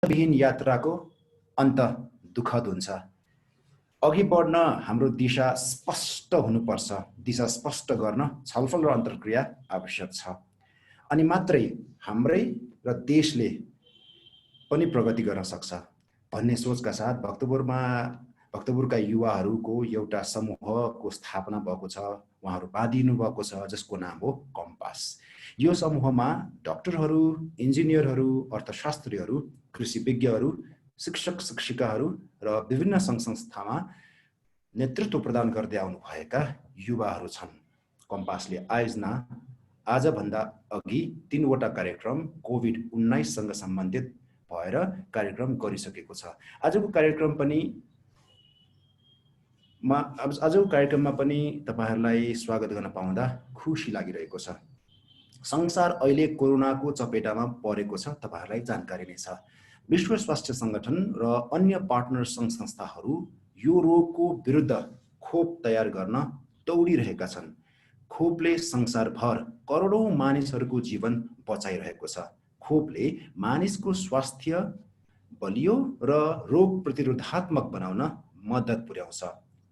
विहीन यात्राको अन्त दुःखद हुन्छ। अघि बढ्न हाम्रो दिशा स्पष्ट हुनुपर्छ। दिशा स्पष्ट गर्न छलफल र अन्तर्क्रिया आवश्यक छ। अनि मात्रै हाम्रै र देशले पनि प्रगति गर्न सक्छ भन्ने सोचका साथ भक्तपुरका युवाहरूको एउटा समूहको स्थापना भएको छ। उहाँहरू बाँधिनु भएको छ, जसको नाम हो कम्पास। यो समूहमा डाक्टरहरू, इन्जिनियरहरू, अर्थशास्त्रीहरू, कृषि विज्ञहरू, शिक्षक शिक्षिकाहरू र विभिन्न सङ्घ संस्थामा नेतृत्व प्रदान गर्दै आउनुभएका युवाहरू छन्। कम्पासले आजभन्दा अघि 3वटा कार्यक्रम कोभिड-19सँग सम्बन्धित भएर कार्यक्रम गरिसकेको छ। आजको कार्यक्रममा पनि तपाईहरुलाई स्वागत गर्न पाउँदा खुसी लागिरहेको छ। संसार अहिले कोरोनाको चपेटामा परेको छ, तपाईहरुलाई जानकारी नै छ। विश्व स्वास्थ्य संगठन र अन्य पार्टनर सङ्घ संस्थाहरू यो रोगको विरुद्ध खोप तयार गर्न दौडिरहेका छन्। खोपले संसारभर करोडौं मानिसहरूको जीवन बचाइरहेको छ। खोपले मानिसको स्वास्थ्य बलियो र रोग प्रतिरोधात्मक बनाउन मद्दत पुर्याउँछ।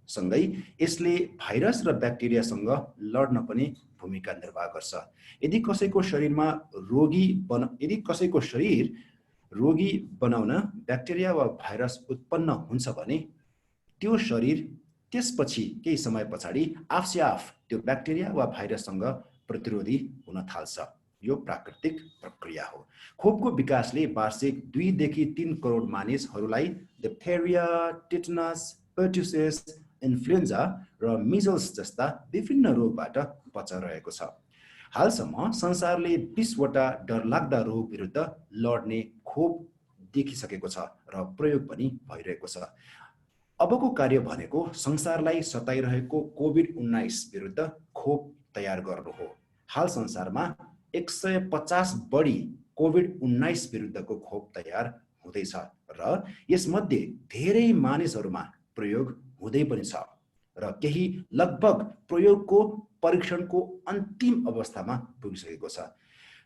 सँगै यसले भाइरस र ब्याक्टेरियासँग लड्न पनि भूमिका निर्वाह गर्छ। यदि कसैको शरीर रोगी बनाउन ब्याक्टेरिया वा भाइरस उत्पन्न हुन्छ भने त्यो शरीर त्यसपछि केही समय पछाडि आफसे आफ त्यो ब्याक्टेरिया वा भाइरससँग प्रतिरोधी हुन थाल्छ। यो प्राकृतिक प्रक्रिया हो। खोपको विकासले वार्षिक 2 देखि 3 करोड मानिसहरूलाई डिप्थेरिया, टिटनस, पर्ट्युसिस, इन्फ्लुएन्जा र मिजल्स जस्ता विभिन्न रोगबाट बचाइरहेको छ। हालसम्म संसारले 20वटा डरलाग्दा रोग विरुद्ध लड्ने खोप देखिसकेको छ र प्रयोग पनि भइरहेको छ। अबको कार्य भनेको संसारलाई सताइरहेको कोभिड-19 विरुद्ध खोप तयार गर्नु हो। हाल संसारमा 150 बढी कोभिड-19 विरुद्धको खोप तयार हुँदैछ र यसमध्ये धेरै मानिसहरूमा प्रयोग हुँदै पनि छ र केही लगभग प्रयोगको परीक्षणको अन्तिम अवस्थामा पुगिसकेको छ।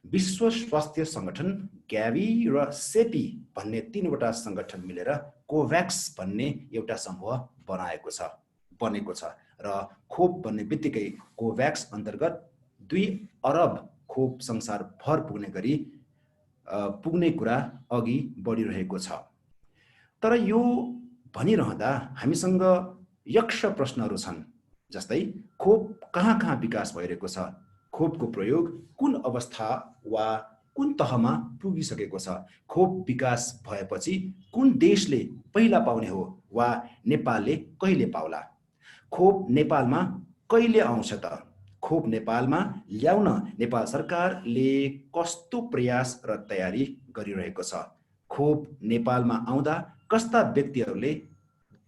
विश्व स्वास्थ्य संगठन, ग्यावी र सेपी भन्ने 3वटा संगठन मिलेर कोभ्याक्स भन्ने एउटा समूह बनेको छ र खोप भन्ने बित्तिकै कोभ्याक्स अन्तर्गत 2 अरब खोप संसारभर पुग्ने कुरा अघि बढिरहेको छ। तर यो भनिरहँदा हामीसँग यक्ष प्रश्नहरू छन्, जस्तै खोप कहाँ कहाँ विकास भइरहेको छ, खोपको प्रयोग कुन अवस्था वा कुन तहमा पुगिसकेको छ, खोप विकास भएपछि कुन देशले पहिला पाउने हो वा नेपालले कहिले पाउला, खोप नेपालमा कहिले आउँछ त, खोप नेपालमा ल्याउन नेपाल सरकारले कस्तो प्रयास र तयारी गरिरहेको छ, खोप नेपालमा आउँदा कस्ता व्यक्तिहरूले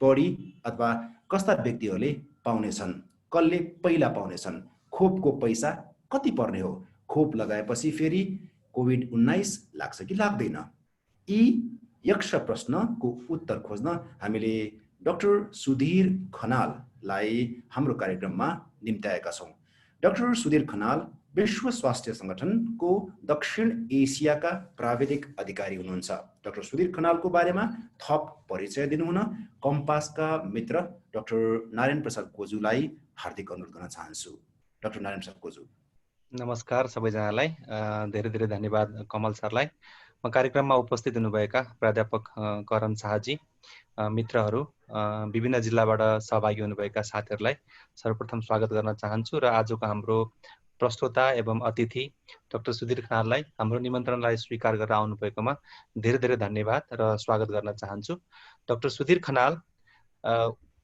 बढी अथवा कस्ता व्यक्तिहरूले पाउनेछन्, कसले पहिला पाउनेछन्, खोपको पैसा कति पर्ने हो, खोप लगाएपछि फेरि कोभिड-19 लाग्छ कि लाग्दैन। यी यक्ष प्रश्नको उत्तर खोज्न हामीले डाक्टर सुधीर खनाललाई हाम्रो कार्यक्रममा निम्त्याएका छौँ। डाक्टर सुधीर खनाल विश्व स्वास्थ्य संगठनको दक्षिण एसियाका प्राविधिक अधिकारी हुनुहुन्छ। डाक्टर सुधीर खनालको बारेमा थप परिचय दिनुहुन कम्पासका मित्र डाक्टर नारायण प्रसाद कोजुलाई हार्दिक अनुरोध गर्न चाहन्छु। डाक्टर नारायण प्रसाद कोजु। नमस्कार सबैजनालाई। धेरै धेरै धन्यवाद कमल सरलाई। कार्यक्रममा उपस्थित हुनुभएका प्राध्यापक करण शाहजी, मित्रहरू, विभिन्न जिल्लाबाट सहभागी हुनुभएका साथीहरूलाई सर्वप्रथम स्वागत गर्न चाहन्छु र आजको हाम्रो प्रस्तोता एवं अतिथि डाक्टर सुधीर खनाललाई हाम्रो निमन्त्रणलाई स्वीकार गरेर आउनुभएकोमा धेरै धेरै धन्यवाद र स्वागत गर्न चाहन्छु। डाक्टर सुधीर खनाल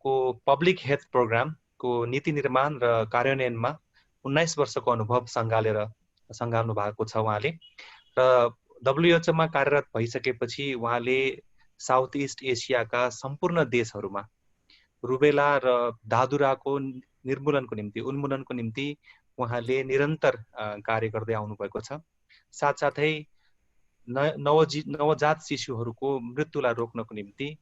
को पब्लिक हेल्थ प्रोग्रामको नीति निर्माण र कार्यान्वयनमा 19 वर्षको अनुभव सङ्घाल्नु भएको छ उहाँले र WHO मा कार्यरत भइसकेपछि उहाँले साउथ इस्ट एसियाका सम्पूर्ण देशहरूमा रुबेला र दादुराको उन्मूलनको निम्ति उहाँले निरन्तर कार्य गर्दै आउनुभएको छ। साथसाथै नवजात शिशुहरूको मृत्युलाई रोक्नको निम्ति,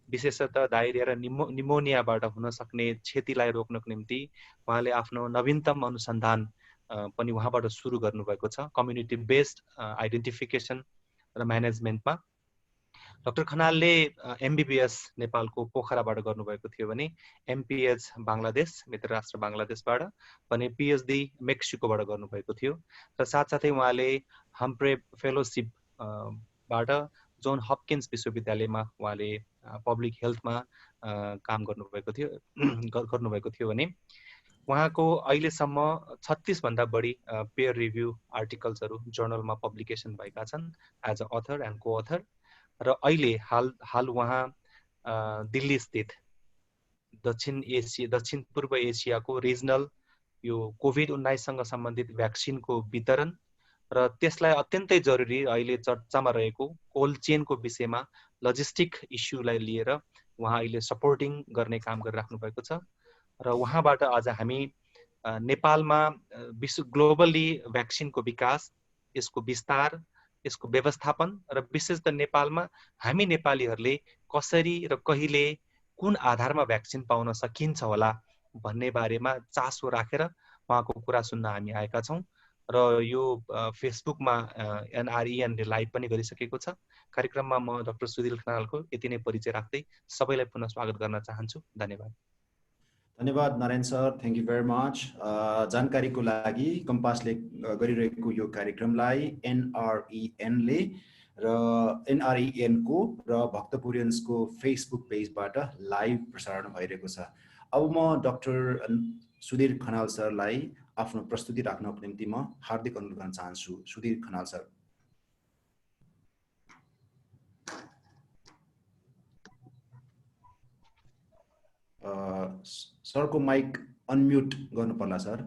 विशेषतः डायरिया र निमोनियाबाट हुन सक्ने क्षतिलाई रोक्नको निम्ति उहाँले आफ्नो नवीनतम अनुसन्धान पनि उहाँबाट सुरु गर्नुभएको छ कम्युनिटी बेस्ड आइडेन्टिफिकेसन र म्यानेजमेन्टमा। डाक्टर खनालले MBBS नेपालको पोखराबाट गर्नुभएको थियो भने MPH बङ्गलादेश मित्र राष्ट्र बङ्गलादेशबाट भने PhD मेक्सिकोबाट गर्नुभएको थियो र साथसाथै उहाँले हम्फ्रे फेलोसिप बाट जोन हपकिन्स विश्वविद्यालयमा उहाँले पब्लिक हेल्थमा काम गर्नुभएको थियो भने उहाँको अहिलेसम्म 36 भन्दा बढी पेयर रिभ्यू आर्टिकल्सहरू जर्नलमा पब्लिकेसन भएका छन् एज अ अथर एन्ड को अथर र अहिले हाल उहाँ दिल्ली स्थित दक्षिण पूर्व एसियाको रिजनल यो कोभिड-19 सँग सम्बन्धित भ्याक्सिनको वितरण र त्यसलाई अत्यन्तै जरुरी अहिले चर्चामा रहेको कोल्ड चेनको विषयमा लजिस्टिक इस्युलाई लिएर उहाँ अहिले सपोर्टिङ गर्ने काम गरिराख्नु भएको छ र उहाँबाट आज हामी नेपालमा विश्व ग्लोबली भ्याक्सिनको विकास, यसको विस्तार, यसको व्यवस्थापन र विशेष त नेपालमा हामी नेपालीहरूले कसरी र कहिले कुन आधारमा भ्याक्सिन पाउन सकिन्छ होला भन्ने बारेमा चासो राखेर उहाँको कुरा सुन्न हामी आएका छौँ र यो फेसबुकमा NREN लाइभ पनि गरिसकेको छ। कार्यक्रममा म डाक्टर सुधिर खनालको यति नै परिचय राख्दै सबैलाई पुनः स्वागत गर्न चाहन्छु। धन्यवाद। धन्यवाद Narayan sir, thank you very much. जानकारीको लागि कम्पासले गरिरहेको यो कार्यक्रमलाई NREN-ले र NREN-को र भक्तपुरियन्सको फेसबुक पेजबाट लाइभ प्रसारण भइरहेको छ। अब म डाक्टर सुधिर खनाल सरलाई आफ्नो प्रस्तुति राख्नको निम्ति म हार्दिक अनुरोध गर्न चाहन्छु। सुधिर खनाल सर। सरको माइक अनम्युट गर्नु पर्ला सर।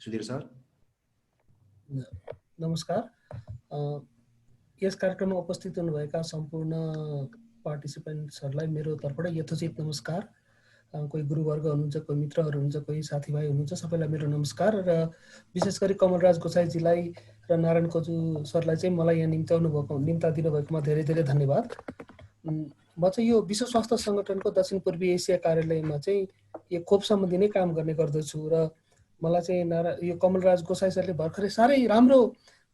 सुधिर सर। नमस्कार। यस कार्यक्रममा उपस्थित हुनुभएका सम्पूर्ण पार्टिसिपेन्ट्सहरूलाई मेरो तर्फबाट यथोचित नमस्कार। कोही गुरुवर्ग हुनुहुन्छ, कोही मित्रहरू हुनुहुन्छ, कोही साथीभाइ हुनुहुन्छ, सबैलाई मेरो नमस्कार। र विशेष गरी कमलराज गोसाईजीलाई र नारायण कोजु सरलाई चाहिँ मलाई यहाँ निम्ता दिनुभएकोमा धेरै धेरै धन्यवाद। म चाहिँ यो विश्व स्वास्थ्य सङ्गठनको दक्षिण पूर्वी एसिया कार्यालयमा चाहिँ यो खोप सम्बन्धी नै काम गर्ने गर्दछु र मलाई चाहिँ यो कमलराज गोसाई सरले भर्खरै साह्रै राम्रो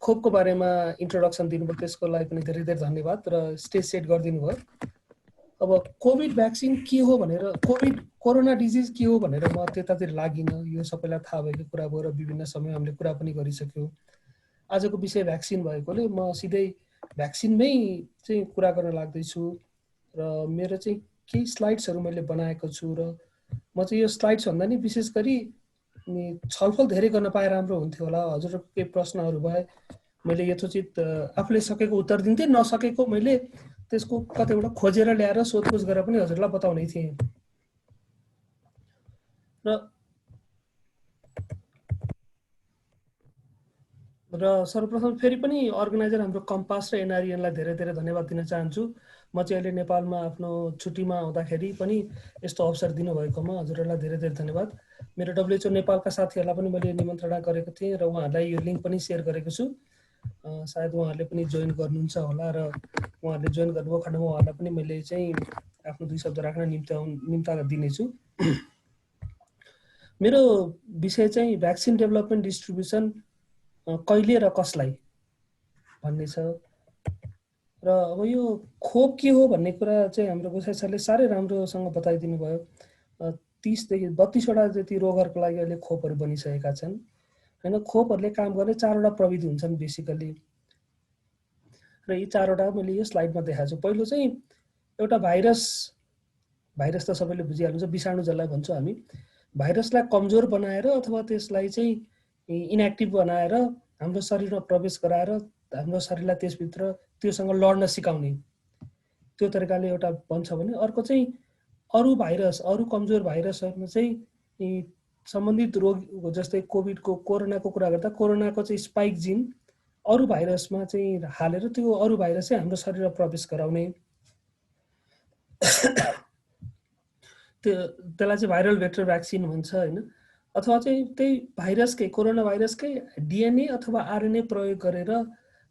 खोपको बारेमा इन्ट्रोडक्सन दिनुभयो, त्यसको लागि पनि धेरै धेरै धन्यवाद र स्टेज सेट गरिदिनु भयो। अब कोभिड भ्याक्सिन के हो भनेर, कोरोना डिजिज के हो भनेर म त्यतातिर लागिनँ, यो सबैलाई थाहा भएको कुरा भयो र विभिन्न समय हामीले कुरा पनि गरिसक्यौँ। आजको विषय भ्याक्सिन भएकोले म सिधै भ्याक्सिनमै चाहिँ कुरा गर्न लाग्दैछु र मेरो चाहिँ केही स्लाइड्सहरू मैले बनाएको छु र म चाहिँ यो स्लाइड्स भन्दा नि विशेष गरी छलफल धेरै गर्न पाए राम्रो हुन्थ्यो होला। हजुरहरूको केही प्रश्नहरू भए मैले यथोचित आफूले सकेको उत्तर दिन्थेँ, नसकेको मैले त्यसको कतैबाट खोजेर ल्याएर सोधपुछ गरेर पनि हजुरलाई बताउने थिएँ। र सर्वप्रथम फेरि पनि अर्गनाइजर हाम्रो कम्पास र NREN-लाई धेरै धेरै धन्यवाद दिन चाहन्छु। म चाहिँ अहिले नेपालमा आफ्नो छुट्टीमा आउँदाखेरि पनि यस्तो अवसर दिनुभएकोमा हजुरहरूलाई धेरै धेरै धन्यवाद। मेरो WHO नेपालका साथीहरूलाई पनि मैले निमन्त्रणा गरेको थिएँ र उहाँहरूलाई यो लिङ्क पनि सेयर गरेको छु। सायद उहाँहरूले पनि जोइन गर्नुहुन्छ होला र उहाँहरूले जोइन गर्नुभएको खण्डमा उहाँहरूलाई पनि मैले चाहिँ आफ्नो 2 शब्द राख्न निम्ता दिनेछु। मेरो विषय चाहिँ भ्याक्सिन डेभलपमेन्ट डिस्ट्रिब्युसन कहिले र कसलाई भन्ने छ र अब यो खोप के हो भन्ने कुरा चाहिँ हाम्रो गोसाई सरले साह्रै राम्रोसँग बताइदिनु भयो। 30 देखि 32 वटा जति रोगहरूको लागि अहिले खोपहरू बनिसकेका छन् हैन। खोपहरूले काम गर्ने 4 वटा प्रविधि हुन्छन् बेसिकली र यी 4 वटा मैले यो स्लाइडमा देखाएको छु। पहिलो चाहिँ एउटा भाइरस त सबैले बुझिहाल्नुहुन्छ, विषाणु जसलाई भन्छौँ हामी, भाइरसलाई कमजोर बनाएर अथवा त्यसलाई चाहिँ इनएक्टिभ बनाएर हाम्रो शरीरमा प्रवेश गराएर हाम्रो शरीरलाई त्यसभित्र त्योसँग लड्न सिकाउने, त्यो तरिकाले एउटा भन्छ भने अर्को चाहिँ अरू भाइरस, अरू कमजोर भाइरसहरूमा चाहिँ सम्बन्धित रोग जस्तै कोभिडको, कोरोनाको कुरा गर्दा कोरोनाको चाहिँ स्पाइक जिन अरू भाइरसमा चाहिँ हालेर त्यो अरू भाइरस चाहिँ हाम्रो शरीरमा प्रवेश गराउने, त्यसलाई चाहिँ भाइरल भेक्टर भ्याक्सिन भन्छ हैन। अथवा चाहिँ त्यही भाइरसकै, कोरोना भाइरसकै DNA अथवा RNA प्रयोग गरेर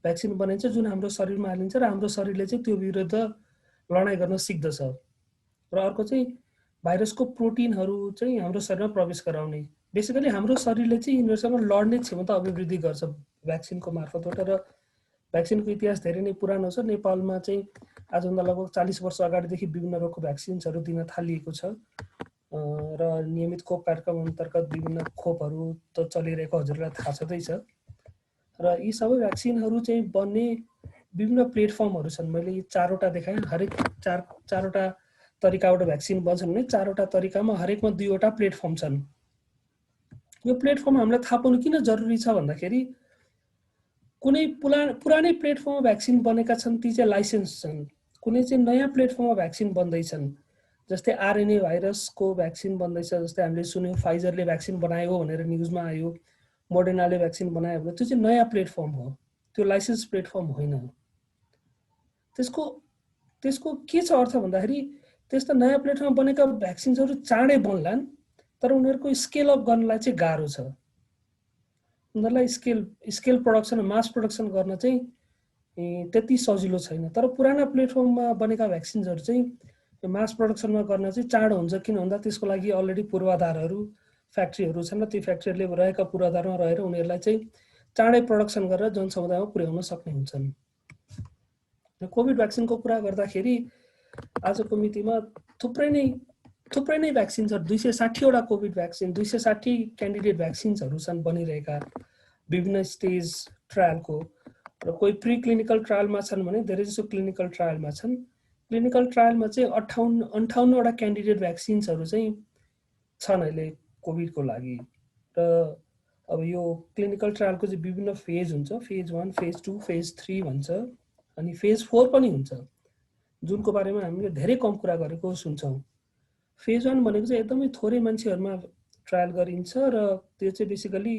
भ्याक्सिन बनिन्छ जुन हाम्रो शरीरमा हालिन्छ र हाम्रो शरीरले चाहिँ त्यो विरुद्ध लडाइँ गर्न सिक्दछ। र अर्को चाहिँ भाइरसको प्रोटिनहरू चाहिँ हाम्रो शरीरमा प्रवेश गराउने। बेसिकली हाम्रो शरीरले चाहिँ यिनीहरूसँग लड्ने क्षमता अभिवृद्धि गर्छ भ्याक्सिनको मार्फतबाट र भ्याक्सिनको इतिहास धेरै नै पुरानो छ। नेपालमा चाहिँ आजभन्दा लगभग 40 वर्ष अगाडिदेखि विभिन्न रोगको भ्याक्सिन्सहरू दिन थालिएको छ र नियमित खोप कार्यक्रम अन्तर्गत विभिन्न खोपहरू त चलिरहेको हजुरलाई थाहा छँदैछ। र यी सबै भ्याक्सिनहरू चाहिँ बन्ने विभिन्न प्लेटफर्महरू छन्। मैले यी 4वटा देखाएँ। हरेक चारवटा तरिकाबाट भ्याक्सिन बन्छन् भने 4वटा तरिकामा हरेकमा 2वटा प्लेटफर्म छन्। यो प्लेटफर्म हामीलाई थाहा पाउनु किन जरुरी छ भन्दाखेरि कुनै पुरानै प्लेटफर्ममा भ्याक्सिन बनेका छन्, ती चाहिँ लाइसेन्स छन्। कुनै चाहिँ नयाँ प्लेटफर्ममा भ्याक्सिन बन्दैछन्, जस्तै आरएनए भाइरसको भ्याक्सिन बन्दैछ। जस्तै हामीले सुन्यौँ फाइजरले भ्याक्सिन बनायो भनेर न्युजमा आयो, मोडर्नाले भ्याक्सिन बनायो भने त्यो चाहिँ नयाँ प्लेटफर्म हो, त्यो लाइसेन्स प्लेटफर्म होइन। त्यसको के छ अर्थ भन्दाखेरि त्यस्ता नयाँ प्लेटफर्ममा बनेका भ्याक्सिन्सहरू चाँडै बन्लान्, तर उनीहरूको स्केल अप गर्नलाई चाहिँ गाह्रो छ। उनीहरूलाई स्केल प्रोडक्सन, मास प्रोडक्सन गर्न चाहिँ त्यति सजिलो छैन। तर पुराना प्लेटफर्ममा बनेका भ्याक्सिन्सहरू चाहिँ मास प्रोडक्सनमा गर्न चाहिँ चाँडो हुन्छ। किन भन्दा त्यसको लागि अलरेडी पूर्वाधारहरू, फ्याक्ट्रीहरू छन् र ती फ्याक्ट्रीहरूले रहेका पूर्वाधारमा रहेर उनीहरूलाई चाहिँ चाँडै प्रोडक्सन गरेर जनसमुदायमा पुर्याउन सक्ने हुन्छन्। कोभिड भ्याक्सिनको कुरा गर्दाखेरि आजको मितिमा थुप्रै नै भ्याक्सिन्सहरू, 260वटा कोभिड भ्याक्सिन, 260 क्यान्डिडेट भ्याक्सिन्सहरू छन् बनिरहेका विभिन्न स्टेज ट्रायलको। र कोही प्री क्लिनिकल ट्रायलमा छन् भने धेरै जसो क्लिनिकल ट्रायलमा छन्। क्लिनिकल ट्रायलमा चाहिँ 58वटा क्यान्डिडेट भ्याक्सिन्सहरू चाहिँ छन् अहिले कोभिडको लागि। र अब यो क्लिनिकल ट्रायलको चाहिँ विभिन्न फेज हुन्छ, फेज 1, फेज 2, फेज 3 भन्छ, अनि फेज 4 पनि हुन्छ, जुनको बारेमा हामीले धेरै कम कुरा गरेको सुन्छौँ। फेज 1 भनेको चाहिँ एकदमै थोरै मान्छेहरूमा ट्रायल गरिन्छ र त्यो चाहिँ बेसिकली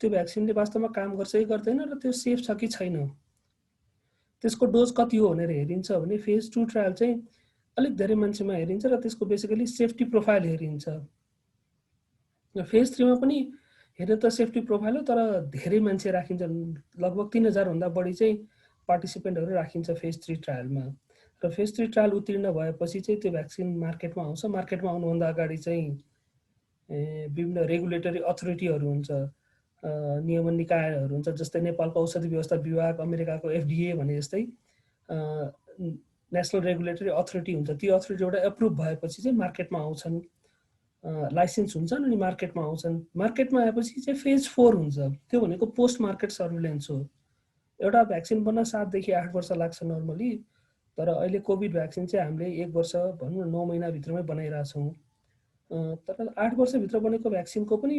त्यो भ्याक्सिनले वास्तवमा काम गर्छ कि गर्दैन र त्यो सेफ छ कि छैन, त्यसको डोज कति हो भनेर हेरिन्छ भने फेज 2 ट्रायल चाहिँ अलिक धेरै मान्छेमा हेरिन्छ र त्यसको बेसिकली सेफ्टी प्रोफाइल हेरिन्छ। र फेज 3 मा पनि हेरे त सेफ्टी प्रोफाइल हो, तर धेरै मान्छे राखिन्छ, लगभग 3000 भन्दा बढी चाहिँ पार्टिसिपेन्टहरू राखिन्छ फेज 3 ट्रायलमा। र फेज 3 ट्रायल उत्तीर्ण भएपछि चाहिँ त्यो भ्याक्सिन मार्केटमा आउँछ। मार्केटमा आउनुभन्दा अगाडि चाहिँ विभिन्न रेगुलेटरी अथोरिटीहरू हुन्छ, नियमन निकायहरू हुन्छ, जस्तै नेपालको औषधि व्यवस्था विभाग, अमेरिकाको FDA भने जस्तै नेसनल रेगुलेटरी अथोरिटी हुन्छ। ती अथोरिटीबाट एप्रुभ भएपछि चाहिँ मार्केटमा आउँछन्, लाइसेन्स हुन्छन् अनि मार्केटमा आउँछन्। मार्केटमा आएपछि चाहिँ फेज 4 हुन्छ, त्यो भनेको पोस्ट मार्केट सर्भिलेन्स हो। एउटा भ्याक्सिन बन्न 7 देखि 8 वर्ष लाग्छ नर्मली, तर अहिले कोभिड भ्याक्सिन चाहिँ हामीले 1 वर्ष भनौँ न 9 महिनाभित्रमै बनाइरहेछौँ। तर 8 वर्षभित्र बनेको भ्याक्सिनको पनि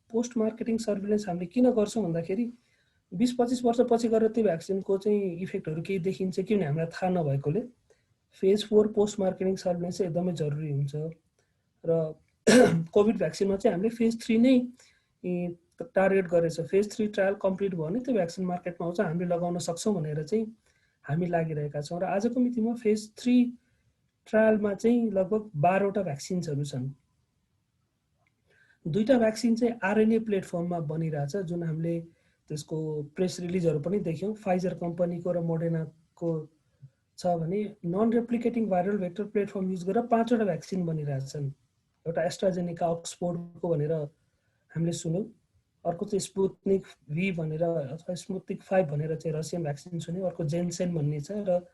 पोस्ट मार्केटिङ सर्भिलेन्स हामीले किन गर्छौँ भन्दाखेरि 20-25 वर्षपछि गएर त्यो भ्याक्सिनको चाहिँ इफेक्टहरू केही देखिन्छ कि भने हामीलाई थाहा नभएकोले फेज 4 पोस्ट मार्केटिङ सर्भिलेन्स चाहिँ एकदमै जरुरी हुन्छ। र कोभिड भ्याक्सिनमा चाहिँ हामीले फेज 3 नै टार्गेट गरेछ। फेज 3 ट्रायल कम्प्लिट भयो भने त्यो भ्याक्सिन मार्केटमा आउँछ, हामीले लगाउन सक्छौँ भनेर चाहिँ हामी लागिरहेका छौँ। र आजको मितिमा फेज 3 ट्रायलमा चाहिँ लगभग 12वटा भ्याक्सिन्सहरू छन्। 2टा भ्याक्सिन चाहिँ आरएनए प्लेटफर्ममा बनिरहेछ, जुन हामीले त्यसको प्रेस रिलिजहरू पनि देख्यौँ। फाइजर कम्पनीको र मोडर्नाको छ भने non replicating viral vector platform use गरेर 5वटा भ्याक्सिन बनिरहेछन्। एउटा एस्ट्राजेनेका अक्सफोर्डको भनेर हामीले सुन्यौँ, अर्को चाहिँ स्पुत्निक V भनेर अथवा स्पुत्निक 5 भनेर चाहिँ रसियन भ्याक्सिन सुन्यौँ, अर्को जेन्सेन भन्ने छ, र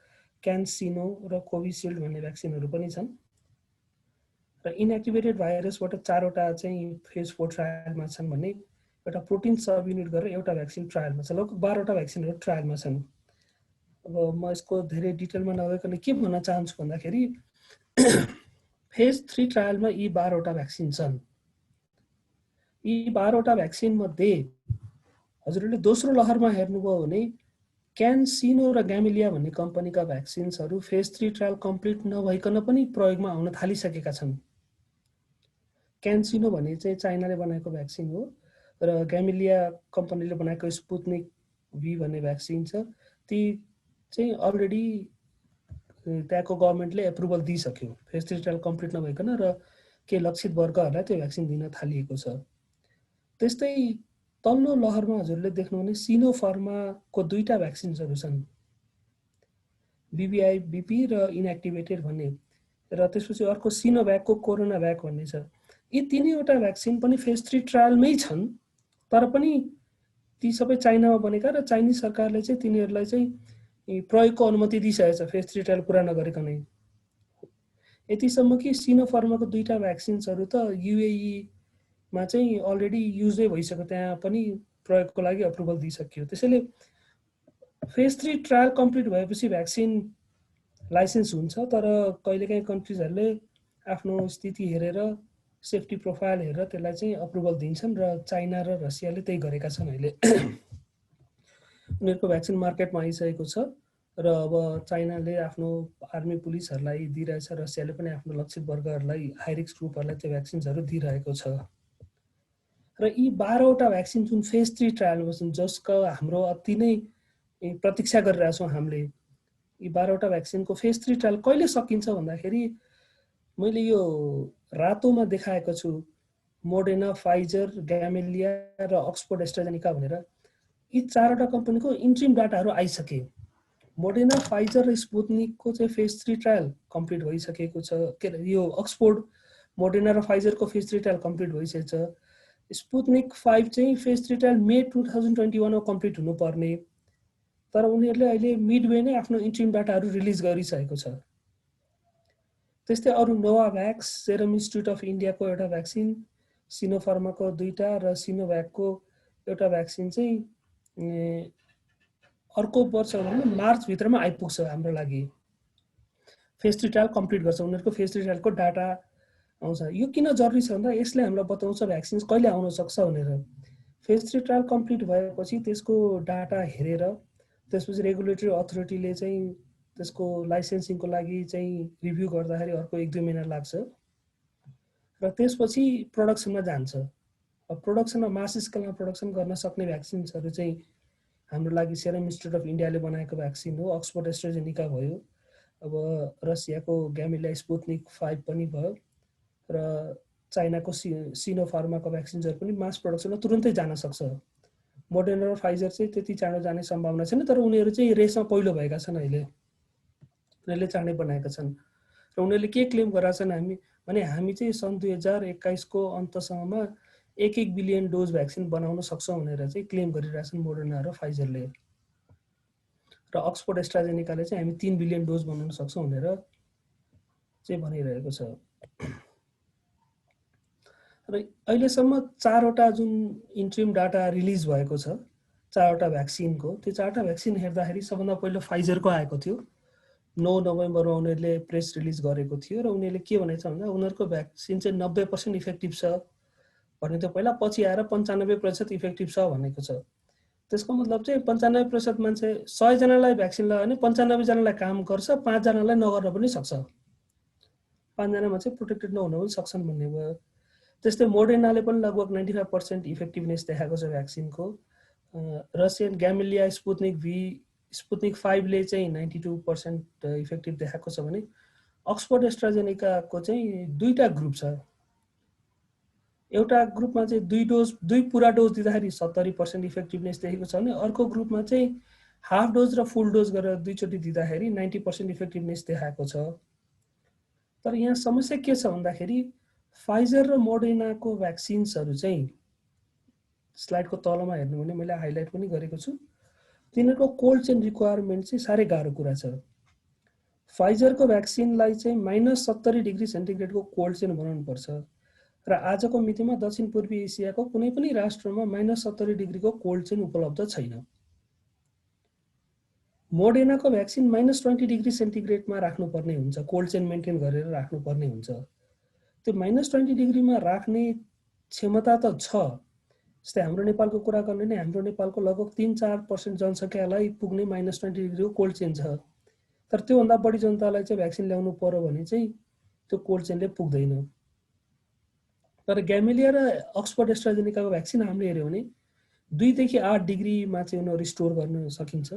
क्यानसिनो र कोभिसिल्ड भन्ने भ्याक्सिनहरू पनि छन्। र इनएक्टिभेटेड भाइरसबाट 4वटा चाहिँ फेज 4 ट्रायलमा छन् भने एउटा प्रोटिन सब युनिट गरेर एउटा भ्याक्सिन ट्रायलमा छ। लगभग 12वटा भ्याक्सिनहरू ट्रायलमा छन्। अब म यसको धेरै डिटेलमा नगइकन के भन्न चाहन्छु भन्दाखेरि फेज 3 ट्रायलमा यी 12वटा भ्याक्सिन छन्। यी 12वटा भ्याक्सिन मध्ये हजुरहरूले दोस्रो लहरमा हेर्नुभयो भने क्यानसिनो र ग्यामिलिया भन्ने कम्पनीका भ्याक्सिन्सहरू फेज 3 ट्रायल कम्प्लिट नभइकन पनि प्रयोगमा आउन थालिसकेका छन्। क्यानसिनो भने चाहिँ चाइनाले बनाएको भ्याक्सिन हो, र ग्यामिलिया कम्पनीले बनाएको स्पुत्निक V भन्ने भ्याक्सिन छ। ती चाहिँ अलरेडी त्यहाँको गभर्मेन्टले एप्रुभल दिइसक्यो फेज 3 ट्रायल कम्प्लिट नभइकन, र केही लक्षित वर्गहरूलाई त्यो भ्याक्सिन दिन थालिएको छ। त्यस्तै तल्लो लहरमा हजुरले देख्नु भने सिनोफार्माको 2टा भ्याक्सिन्सहरू छन्, BBIBP र इनएक्टिभेटेड भन्ने, र त्यसपछि अर्को सिनोभ्याकको कोरोना भ्याक भन्ने छ। यी 3वटा भ्याक्सिन पनि फेज 3 ट्रायलमै छन्, तर पनि ती सबै चाइनामा बनेका र चाइनिज सरकारले चाहिँ तिनीहरूलाई चाहिँ प्रयोगको अनुमति दिइसकेको छ फेज 3 ट्रायल पुरा नगरिकनै। यतिसम्म कि सिनोफार्माको 2टा भ्याक्सिन्सहरू त युएईमा चाहिँ अलरेडी युजै भइसक्यो, त्यहाँ पनि प्रयोगको लागि अप्रुभल दिइसकियो। त्यसैले फेज 3 ट्रायल कम्प्लिट भएपछि भ्याक्सिन लाइसेन्स हुन्छ, तर कहिलेकाहीँ कन्ट्रिजहरूले आफ्नो स्थिति हेरेर सेफ्टी प्रोफाइल हेरेर त्यसलाई चाहिँ अप्रुभल दिन्छन् र चाइना र रसियाले त्यही गरेका छन्। अहिले उनीहरूको भ्याक्सिन मार्केटमा आइसकेको छ र अब चाइनाले आफ्नो आर्मी पुलिसहरूलाई दिइरहेछ, रसियाले पनि आफ्नो लक्षित वर्गहरूलाई हाई रिस्क ग्रुपहरूलाई त्यो भ्याक्सिन्सहरू दिइरहेको छ। र यी 12वटा भ्याक्सिन जुन फेज 3 ट्रायलमा छन्, जसको हाम्रो अति नै प्रतीक्षा गरिरहेछौँ हामीले, यी 12वटा भ्याक्सिनको फेज 3 ट्रायल कहिले सकिन्छ भन्दाखेरि मैले यो रातोमा देखाएको छु, मोडेर्ना, फाइजर, ग्यामेलिया र अक्सफोर्ड एस्ट्राजेनेका भनेर यी 4वटा कम्पनीको इन्ट्रिम डाटाहरू आइसके। मोडेर्ना, फाइजर र स्पुत्निकको चाहिँ फेज 3 ट्रायल कम्प्लिट भइसकेको छ। के अरे यो अक्सफोर्ड, मोडेर्ना र फाइजरको फेज 3 ट्रायल कम्प्लिट भइसकेको छ। स्पुत्निक 5 चाहिँ फेज 3 ट्रायल मे 2021 मा कम्प्लिट हुनुपर्ने, तर उनीहरूले अहिले मिडवे नै आफ्नो इन्ट्रिम डाटाहरू रिलिज गरिसकेको छ। त्यस्तै अरू नोभाभ्याक्स, सेरम इन्स्टिट्युट अफ इन्डियाको एउटा भ्याक्सिन, सिनोफार्माको 2टा र सिनोभ्याकको एउटा भ्याक्सिन चाहिँ अर्को वर्ष मार्चभित्रमा आइपुग्छ हाम्रो लागि। फेज 3 ट्रायल कम्प्लिट गर्छ, उनीहरूको फेज 3 ट्रायलको डाटा आउँछ। यो किन जरुरी छ भन्दा यसले हामीलाई बताउँछ भ्याक्सिन्स कहिले आउन सक्छ भनेर। फेज 3 ट्रायल कम्प्लिट भएपछि त्यसको डाटा हेरेर त्यसपछि रेगुलेटरी अथोरिटीले चाहिँ त्यसको लाइसेन्सिङको लागि चाहिँ रिभ्यू गर्दाखेरि अर्को 1-2 महिना लाग्छ र त्यसपछि प्रोडक्सनमा जान्छ। अब प्रोडक्सनमा मास स्केलमा प्रोडक्सन गर्न सक्ने भ्याक्सिन्सहरू चाहिँ हाम्रो लागि सेरम इन्स्टिट्युट अफ इन्डियाले बनाएको भ्याक्सिन हो, अक्सफोर्ड एस्ट्राजेनेका भयो, अब रसियाको ग्यामेलिया स्पुत्निक 5 पनि भयो र चाइनाको सिनोफार्माको भ्याक्सिन्सहरू पनि मास प्रोडक्सनमा तुरुन्तै जान सक्छ। मोडर्ना र फाइजर चाहिँ त्यति चाँडो जाने सम्भावना छैन, तर उनीहरू चाहिँ रेसमा पहिलो भएका छन्। अहिले उनीहरूले चाँडै बनाएका छन् र उनीहरूले के क्लेम गरेका छन् हामी चाहिँ सन् 2021 को अन्तसम्ममा 1 बिलियन डोज भ्याक्सिन बनाउन सक्छौँ भनेर चाहिँ क्लेम गरिरहेछन् मोडर्ना र फाइजरले। र अक्सफोर्ड एस्ट्राजेनेकाले चाहिँ हामी 3 बिलियन डोज बनाउन सक्छौँ भनेर चाहिँ भनिरहेको छ। र अहिलेसम्म 4वटा जुन इन्ट्रिम डाटा रिलिज भएको छ 4वटा भ्याक्सिनको, त्यो 4वटा भ्याक्सिन हेर्दाखेरि सबभन्दा पहिलो फाइजरको आएको थियो। 9 नोभेम्बरमा उनीहरूले प्रेस रिलिज गरेको थियो र उनीहरूले के भनेको छ भन्दा उनीहरूको भ्याक्सिन चाहिँ 90% इफेक्टिभ छ भन्ने थियो पहिला, पछि आएर 95% इफेक्टिभ छ भनेको छ। त्यसको मतलब चाहिँ 95% मान्छे 100 जनालाई भ्याक्सिन लगायो भने 95 जनालाई काम गर्छ, 5 जनालाई नगर्न पनि सक्छ, 5 जना मान्छे प्रोटेक्टेड नहुन पनि सक्छन् भन्ने भयो। त्यस्तै मोडर्नाले पनि लगभग 95% इफेक्टिभनेस देखाएको छ भ्याक्सिनको। रसियन ग्यामेलिया स्पुत्निक 5 ले चाहिँ 92% इफेक्टिभ देखाएको छ भने अक्सफोर्ड एस्ट्राजेनेकाको चाहिँ 2टा ग्रुप छ। एउटा ग्रुपमा चाहिँ 2 पुरा डोज दिँदाखेरि 70% इफेक्टिभनेस देखेको छ भने अर्को ग्रुपमा चाहिँ हाफ डोज र फुल डोज गरेर 2 चोटि दिँदाखेरि 90% इफेक्टिभनेस देखाएको छ। तर यहाँ समस्या के छ भन्दाखेरि फाइजर र मोडर्नाको भ्याक्सिन्सहरू चाहिँ स्लाइडको तलमा हेर्नु भने मैले हाइलाइट पनि गरेको छु, तिनीहरूको कोल्ड चेन रिक्वायरमेन्ट चाहिँ साह्रै गाह्रो कुरा छ। फाइजरको भ्याक्सिनलाई चाहिँ -70 डिग्री सेन्टिग्रेडको कोल्ड चेन बनाउनु पर्छ र आजको मितिमा दक्षिण पूर्वी एसियाको कुनै पनि राष्ट्रमा -70 डिग्रीको कोल्ड चेन उपलब्ध छैन। मोडर्नाको भ्याक्सिन -20 डिग्री सेन्टिग्रेडमा राख्नुपर्ने हुन्छ, कोल्ड चेन मेन्टेन गरेर राख्नुपर्ने हुन्छ। त्यो -20 डिग्रीमा राख्ने क्षमता त छ। जस्तै हाम्रो नेपालको कुरा गर्ने नै हाम्रो नेपालको लगभग 3-4% जनसङ्ख्यालाई पुग्ने -20 डिग्रीको कोल्ड चेन छ, तर त्योभन्दा बढी जनतालाई चाहिँ भ्याक्सिन ल्याउनु पर्यो भने चाहिँ त्यो कोल्ड चेनले पुग्दैन। तर ग्यामेलिया र अक्सफोर्ड एस्ट्राजेनेकाको भ्याक्सिन हामीले हेऱ्यौँ भने 2 देखि 8 डिग्रीमा चाहिँ उनीहरू स्टोर गर्न सकिन्छ।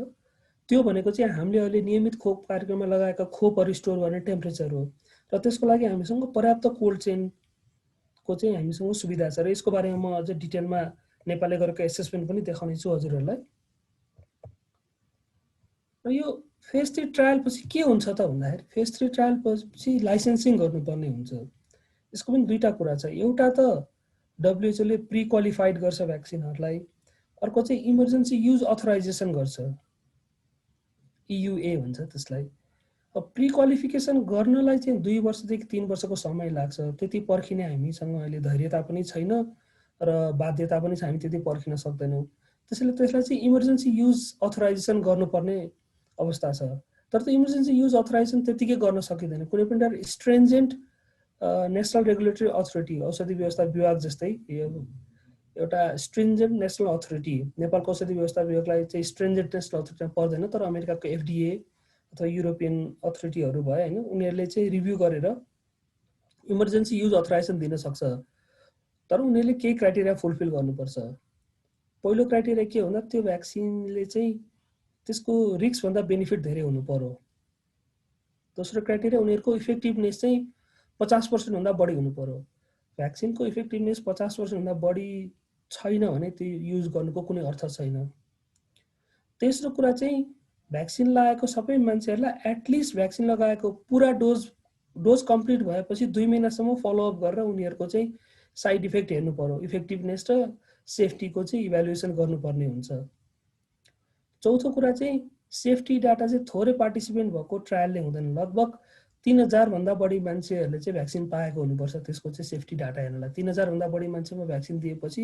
त्यो भनेको चाहिँ हामीले अहिले नियमित खोप कार्यक्रममा लगाएका खोपहरू स्टोर गर्ने टेम्परेचर हो र त्यसको लागि हामीसँग पर्याप्त कोल्ड चेनको चाहिँ हामीसँग सुविधा छ र यसको बारेमा म अझ डिटेलमा नेपालले गरेको एसेसमेन्ट पनि देखाउने छु हजुरहरूलाई। र यो फेज 3 ट्रायल पछि के हुन्छ त भन्दाखेरि फेज 3 ट्रायल पछि लाइसेन्सिङ गर्नुपर्ने हुन्छ। यसको पनि 2टा कुरा छ। एउटा त WHO ले प्री क्वालिफाइड गर्छ भ्याक्सिनहरूलाई, अर्को चाहिँ इमर्जेन्सी युज अथराइजेसन गर्छ, EUA भन्छ त्यसलाई। अब प्री क्वालिफिकेसन गर्नलाई चाहिँ 2 वर्षदेखि 3 वर्षको समय लाग्छ। त्यति पर्खिने हामीसँग अहिले धैर्यता पनि छैन र बाध्यता पनि छ, हामी त्यति पर्खिन सक्दैनौँ। त्यसैले त्यसलाई चाहिँ इमर्जेन्सी युज अथराइजेसन गर्नुपर्ने अवस्था छ। तर त्यो इमर्जेन्सी युज अथराइजेसन त्यतिकै गर्न सकिँदैन। कुनै पनि एउटा स्ट्रेन्जेन्ट नेसनल रेगुलेटरी अथोरिटी, औषधि व्यवस्था विभाग जस्तै एउटा स्ट्रिन्जेन्ट नेसनल अथोरिटी, नेपालको औषधि व्यवस्था विभागलाई चाहिँ स्ट्रिन्जेन्ट नेसनल अथोरिटीमा पर्दैन, तर अमेरिकाको FDA अथवा युरोपियन अथोरिटीहरू भयो होइन, उनीहरूले चाहिँ रिभ्यू गरेर इमर्जेन्सी युज अथराइजेसन दिन सक्छ। तर उनीहरूले केही क्राइटेरिया फुलफिल गर्नुपर्छ। पहिलो क्राइटेरिया के भन्दा त्यो भ्याक्सिनले चाहिँ त्यसको रिस्कभन्दा बेनिफिट धेरै हुनु पर्यो। दोस्रो क्राइटेरिया उनीहरूको इफेक्टिभनेस चाहिँ 50% भन्दा बढी हुनु पर्यो। भ्याक्सिनको इफेक्टिभनेस 50% भन्दा बढी छैन भने त्यो युज गर्नुको कुनै अर्थ छैन। तेस्रो कुरा चाहिँ भ्याक्सिन लगाएको सबै मान्छेहरूलाई एटलिस्ट भ्याक्सिन लगाएको पुरा डोज कम्प्लिट भएपछि 2 महिनासम्म फलोअप गरेर उनीहरूको चाहिँ साइड इफेक्ट हेर्नु पर्यो, इफेक्टिभनेस र सेफ्टीको चाहिँ इभ्यालुएसन गर्नुपर्ने हुन्छ। चौथो कुरा चाहिँ सेफ्टी डाटा चाहिँ थोरै पार्टिसिपेन्ट भएको ट्रायलले हुँदैन। लगभग 3000 भन्दा बढी मान्छेहरूले चाहिँ भ्याक्सिन पाएको हुनुपर्छ त्यसको चाहिँ सेफ्टी डाटा हेर्नलाई। 3000 भन्दा बढी मान्छेमा भ्याक्सिन दिएपछि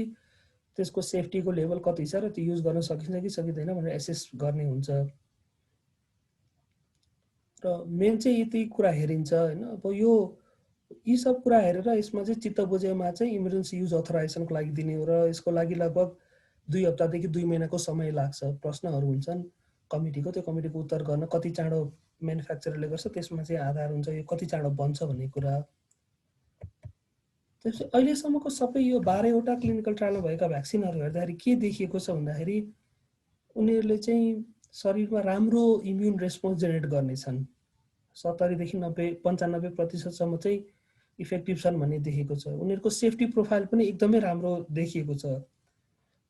त्यसको सेफ्टीको लेभल कति छ र त्यो युज गर्न सकिन्छ कि सकिँदैन भनेर एसेस गर्ने हुन्छ। र मेन चाहिँ यति कुरा हेरिन्छ होइन। अब यी सब कुरा हेरेर यसमा चाहिँ चित्त बुझेमा चाहिँ इमर्जेन्सी युज अथराइजेसनको लागि दिने हो र यसको लागि लगभग 2 हप्तादेखि 2 महिनाको समय लाग्छ। प्रश्नहरू हुन्छन् कमिटीको, त्यो कमिटीको उत्तर गर्न कति चाँडो म्यानुफ्याक्चररले गर्छ त्यसमा चाहिँ आधार हुन्छ यो कति चाँडो बन्छ भन्ने कुरा। त्यसपछि अहिलेसम्मको सबै यो 12वटा क्लिनिकल ट्रायलमा भएका भ्याक्सिनहरू हेर्दाखेरि के देखिएको छ भन्दाखेरि उनीहरूले चाहिँ शरीरमा राम्रो इम्युन रेस्पोन्स जेनेरेट गर्नेछन्। 70 देखि 95% चाहिँ इफेक्टिभ छन् भन्ने देखेको छ। उनीहरूको सेफ्टी प्रोफाइल पनि एकदमै राम्रो देखिएको छ।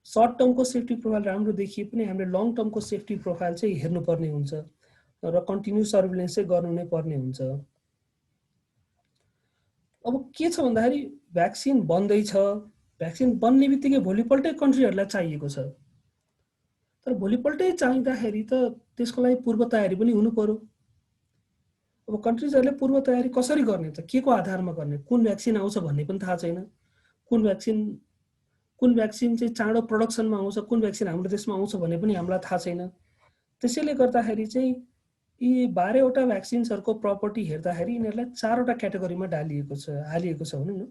सर्ट टर्मको सेफ्टी प्रोफाइल राम्रो देखिए पनि हामीले लङ टर्मको सेफ्टी प्रोफाइल चाहिँ हेर्नुपर्ने हुन्छ र कन्टिन्यू सर्भिलेन्स चाहिँ गर्नु नै पर्ने हुन्छ। अब के छ भन्दाखेरि भ्याक्सिन बन्दैछ, भ्याक्सिन बन्ने बित्तिकै भोलिपल्टै कन्ट्रीहरूलाई चाहिएको छ। तर भोलिपल्टै चाहिँदाखेरि त त्यसको लागि पूर्व तयारी पनि हुनु पर्यो। अब कन्ट्रिजहरूले पूर्व तयारी कसरी गर्ने त, के को आधारमा गर्ने, कुन भ्याक्सिन आउँछ भन्ने पनि थाहा छैन। कुन भ्याक्सिन चाहिँ चाँडो प्रोडक्सनमा आउँछ, कुन भ्याक्सिन हाम्रो देशमा आउँछ भन्ने पनि हामीलाई थाहा छैन। त्यसैले गर्दाखेरि चाहिँ यी 12वटा भ्याक्सिन्सहरूको प्रपर्टी हेर्दाखेरि यिनीहरूलाई 4वटा क्याटेगोरीमा हालिएको छ भनौँ न।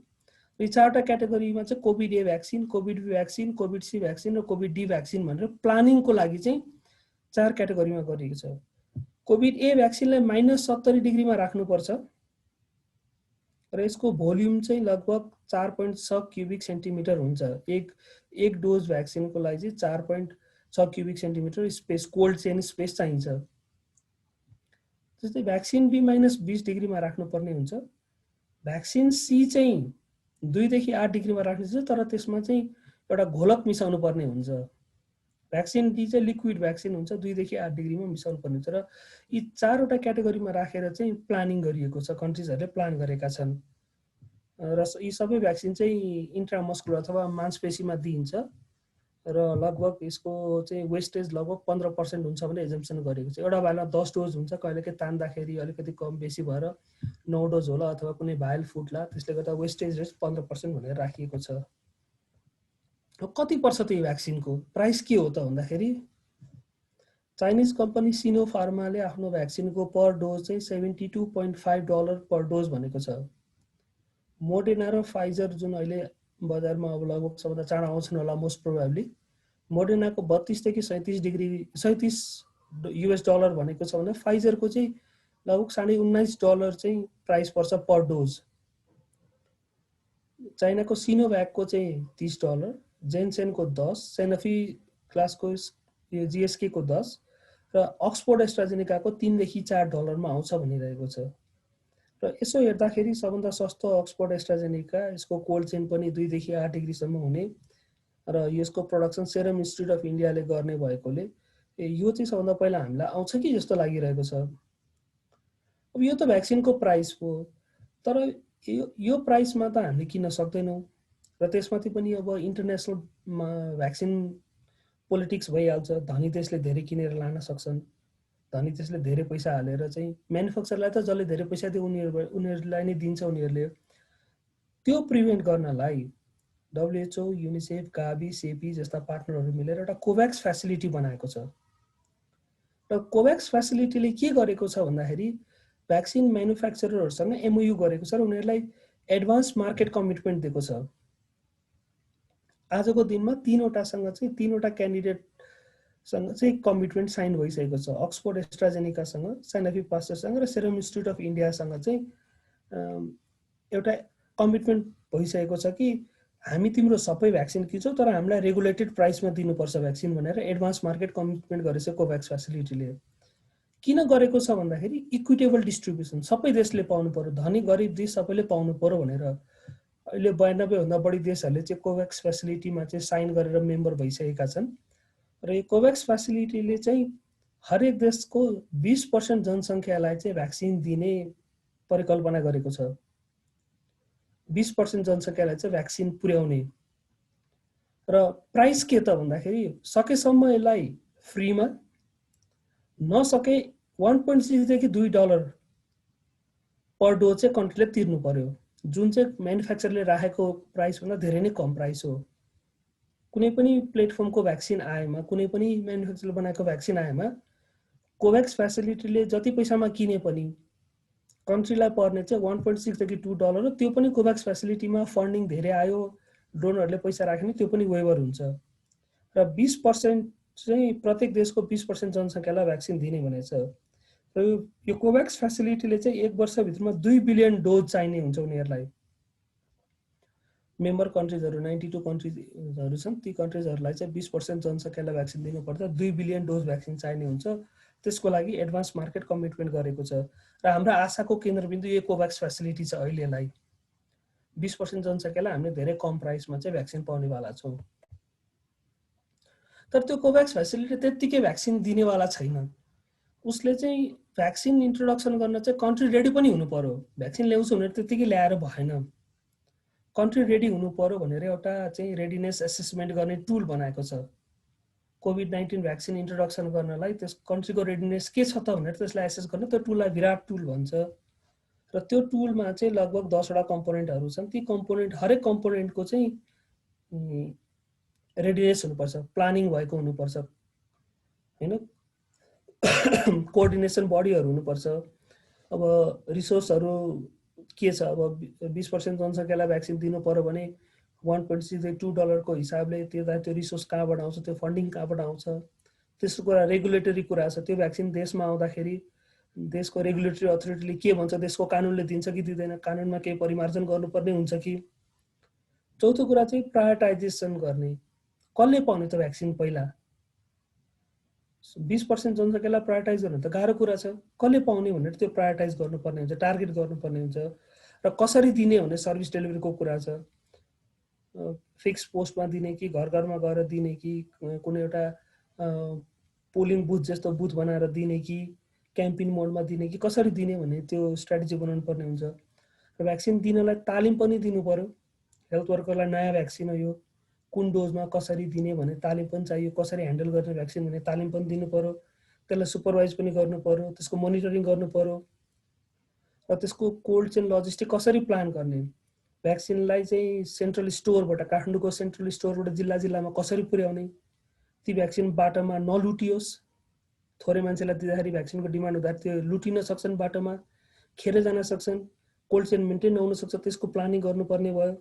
यी 4वटा क्याटेगोरीमा चाहिँ COVID A vaccine, COVID B vaccine, COVID C vaccine र कोभिड डी भ्याक्सिन भनेर प्लानिङको लागि चाहिँ 4 क्याटेगोरीमा गरिएको छ। कोभिड ए भ्याक्सिनलाई -70 डिग्रीमा राख्नुपर्छ र यसको भोल्युम चाहिँ लगभग 4.6 क्युबिक सेन्टिमिटर हुन्छ। एक डोज भ्याक्सिनको लागि चाहिँ 4.6 cubic centimetre space, cold chain space चाहिन्छ। जस्तै भ्याक्सिन बी -20 डिग्रीमा राख्नुपर्ने हुन्छ। भ्याक्सिन सी चाहिँ 2 देखि 8 डिग्रीमा राख्नुपर्छ, तर त्यसमा चाहिँ एउटा घोलक मिसाउनु पर्ने हुन्छ। भ्याक्सिन डी चाहिँ लिक्विड भ्याक्सिन हुन्छ, 2 देखि 8 डिग्रीमा मिसाउनु पर्ने हुन्छ। र यी 4वटा क्याटेगोरीमा राखेर चाहिँ प्लानिङ गरिएको छ, कन्ट्रिजहरूले प्लान गरेका छन्। र यी सबै भ्याक्सिन चाहिँ इन्ट्रामस्कुलर अथवा मांसपेशीमा दिइन्छ र लगभग यसको चाहिँ वेस्टेज लगभग 15% हुन्छ भने एजम्पसन गरेको छ। एउटा भाइलमा 10 डोज हुन्छ, कहिलेकाहीँ तान्दाखेरि अलिकति कम बेसी भएर 9 डोज होला अथवा कुनै भाइल फुट्ला, त्यसले गर्दा वेस्टेज रेट 15% भनेर राखिएको छ। कति पर्छ त यो भ्याक्सिनको प्राइस के हो त भन्दाखेरि चाइनिज कम्पनी सिनो फार्माले आफ्नो भ्याक्सिनको पर डोज चाहिँ $72.5 पर डोज भनेको छ। मोडेर्ना र फाइजर जुन अहिले बजारमा अब लगभग सबभन्दा चाँडो आउँछन् होला मोस्ट प्रोबेबली, मोडेर्नाको 32 देखि 37 US डलर भनेको छ भने फाइजरको चाहिँ लगभग $19.5 चाहिँ प्राइस पर्छ पर डोज। चाइनाको सिनोभ्याकको चाहिँ $30, जेन्सेनको 10, सेनोफी क्लासको GSK को 10 र अक्सफोर्ड एस्ट्राजेनेकाको $3 देखि $4 मा आउँछ भनिरहेको छ। र यसो हेर्दाखेरि सबभन्दा सस्तो अक्सफोर्ड एस्ट्राजेनेका, यसको कोल्ड चेन पनि 2 देखि 8 डिग्रीसम्म हुने र यसको प्रोडक्सन सेरम इन्स्टिट्युट अफ इन्डियाले गर्ने भएकोले यो चाहिँ सबभन्दा पहिला हामीलाई आउँछ कि जस्तो लागिरहेको छ। अब यो त भ्याक्सिनको प्राइस हो, तर यो प्राइसमा त हामीले किन्न सक्दैनौँ र त्यसमाथि पनि अब इन्टरनेसनल भ्याक्सिन पोलिटिक्स भइहाल्छ, धनी देशले धेरै किनेर लान सक्छन्, धनी देशले धेरै पैसा हालेर चाहिँ म्यानुफ्याक्चरलाई त जसले धेरै पैसा दियो उनीहरूलाई नै दिन्छ उनीहरूले। त्यो प्रिभेन्ट गर्नलाई WHO, युनिसेफ, गाभी, सेपी जस्ता पार्टनरहरू मिलेर एउटा कोभ्याक्स फेसिलिटी बनाएको छ। र कोभ्याक्स फेसिलिटीले के गरेको छ भन्दाखेरि भ्याक्सिन म्यानुफ्याक्चररहरूसँग MOU गरेको छ र उनीहरूलाई एडभान्स मार्केट कमिटमेन्ट दिएको छ। आजको दिनमा 3वटा क्यान्डिडेटसँग चाहिँ कमिटमेन्ट साइन भइसकेको छ। अक्सफोर्ड एस्ट्राजेनेकासँग, साइनोफी पास्चरसँग र सेरम इन्स्टिट्युट अफ इन्डियासँग चाहिँ एउटा कमिटमेन्ट भइसकेको छ कि हामी तिम्रो सबै भ्याक्सिन किन्छौँ तर हामीलाई रेगुलेटेड प्राइसमा दिनुपर्छ भ्याक्सिन भनेर एडभान्स मार्केट कमिटमेन्ट गरेछ कोभ्याक्स फेसिलिटीले। किन गरेको छ भन्दाखेरि इक्विटेबल डिस्ट्रिब्युसन, सबै देशले पाउनु पर्यो, धनी गरिब देश सबैले पाउनु पर्यो भनेर अहिले 92 भन्दा बढी देशहरूले चाहिँ कोभ्याक्स फेसिलिटीमा चाहिँ साइन गरेर मेम्बर भइसकेका छन्। र यो कोभ्याक्स फेसिलिटीले चाहिँ हरेक देशको 20% जनसङ्ख्यालाई चाहिँ भ्याक्सिन दिने परिकल्पना गरेको छ। 20% जनसङ्ख्यालाई चाहिँ भ्याक्सिन पुर्याउने। र प्राइस के त भन्दाखेरि सकेसम्म यसलाई फ्रीमा, नसके $1.6 देखि $2 पर डोज चाहिँ कन्ट्रीले तिर्नु पर्यो, जुन चाहिँ म्यानुफ्याक्चरले राखेको प्राइसभन्दा धेरै नै कम प्राइस हो। कुनै पनि प्लेटफर्मको भ्याक्सिन आएमा, कुनै पनि म्यानुफ्याक्चरले बनाएको भ्याक्सिन आएमा कोभ्याक्स फेसिलिटीले जति पैसामा किने पनि कन्ट्रीलाई पर्ने चाहिँ $1.6 देखि $2 हो। त्यो पनि कोभ्याक्स फेसिलिटीमा फन्डिङ धेरै आयो, डोनरहरूले पैसा राख्ने, त्यो पनि वेभर हुन्छ। र 20% चाहिँ प्रत्येक देशको 20% जनसङ्ख्यालाई भ्याक्सिन दिने भनेको छ। र यो कोभ्याक्स फेसिलिटीले चाहिँ 1 वर्षभित्रमा 2 बिलियन डोज चाहिने हुन्छ उनीहरूलाई। मेम्बर कन्ट्रिजहरू 92 कन्ट्रिजहरू छन्, ती कन्ट्रिजहरूलाई चाहिँ 20% जनसङ्ख्यालाई भ्याक्सिन दिनुपर्दा 2 बिलियन डोज भ्याक्सिन चाहिने हुन्छ। त्यसको लागि एडभान्स मार्केट कमिटमेन्ट गरेको छ र हाम्रो आशाको केन्द्रबिन्दु यो कोभ्याक्स फेसिलिटी छ। अहिलेलाई 20% जनसङ्ख्यालाई हामीले धेरै कम प्राइसमा चाहिँ भ्याक्सिन पाउनेवाला छौँ। तर त्यो कोभ्याक्स फेसिलिटी त्यत्तिकै भ्याक्सिन दिनेवाला छैन। उसले चाहिँ भ्याक्सिन इन्ट्रोडक्सन गर्न चाहिँ कन्ट्री रेडी पनि हुनु पर्यो। भ्याक्सिन ल्याउँछु भनेर त्यत्तिकै ल्याएर भएन, कन्ट्री रेडी हुनु पर्यो भनेर एउटा चाहिँ रेडिनेस एसेसमेन्ट गर्ने टुल बनाएको छ। कोभिड-19 भ्याक्सिन इन्ट्रोडक्सन गर्नलाई त्यस कन्ट्रीको रेडिनेस के छ त भनेर त्यसलाई एसेस गर्न त्यो टुललाई विराट टुल भन्छ। र त्यो टुलमा चाहिँ लगभग 10वटा कम्पोनेन्टहरू छन्। ती कम्पोनेन्ट, हरेक कम्पोनेन्टको चाहिँ रेडिनेस हुनुपर्छ, प्लानिङ भएको हुनुपर्छ हैन, कोअर्डिनेसन बडीहरू हुनुपर्छ। अब रिसोर्सहरू के छ, अब 20% जनसङ्ख्यालाई भ्याक्सिन दिनु पर्यो भने $1.6 देखि $2 को हिसाबले त्यो रिसोर्स कहाँबाट आउँछ, त्यो फन्डिङ कहाँबाट आउँछ, त्यसको कुरा रेगुलेटरी कुरा छ। त्यो भ्याक्सिन देशमा आउँदाखेरि देशको रेगुलेटरी अथोरिटीले के भन्छ, देशको कानुनले दिन्छ कि दिँदैन, कानुनमा केही परिमार्जन गर्नुपर्ने हुन्छ कि। चौथो कुरा चाहिँ प्रायोरिटाइजेसन गर्ने, कसले पाउने त भ्याक्सिन पहिला। 20% जनसङ्ख्यालाई प्रायोरिटाइज गर्नु त गाह्रो कुरा छ। कसले पाउने भनेर त्यो प्रायोरिटाइज गर्नुपर्ने हुन्छ, टार्गेट गर्नुपर्ने हुन्छ। र कसरी दिने भन्ने सर्भिस डेलिभरीको कुरा छ। फिक्स पोस्टमा दिने कि घर घरमा गएर दिने कि कुनै एउटा पोलिङ बुथ जस्तो बुथ बनाएर दिने कि क्याम्पेन मोडमा दिने कि कसरी दिने भन्ने त्यो स्ट्राटेजी बनाउनु पर्ने हुन्छ। र भ्याक्सिन दिनलाई तालिम पनि दिनु पर्यो। हेल्थ वर्करलाई नयाँ भ्याक्सिन हो यो, कुन डोजमा कसरी दिने भन्ने तालिम पनि चाहियो, कसरी ह्यान्डल गर्ने भ्याक्सिन भन्ने तालिम पनि दिनु पर्यो, त्यसलाई सुपरभाइज पनि गर्नु पर्यो, त्यसको मोनिटरिङ गर्नु पर्यो। र त्यसको कोल्ड चेन लजिस्टिक कसरी प्लान गर्ने, भ्याक्सिनलाई चाहिँ सेन्ट्रल स्टोरबाट, काठमाडौँको सेन्ट्रल स्टोरबाट जिल्ला जिल्लामा कसरी पुर्याउने, ती भ्याक्सिन बाटोमा नलुटियोस्। थोरै मान्छेलाई दिँदाखेरि भ्याक्सिनको डिमान्ड हुँदा त्यो लुटिन सक्छन्, बाटोमा खेर जान सक्छन्, कोल्ड चेन मेन्टेन नहुन सक्छ, त्यसको प्लानिङ गर्नुपर्ने भयो।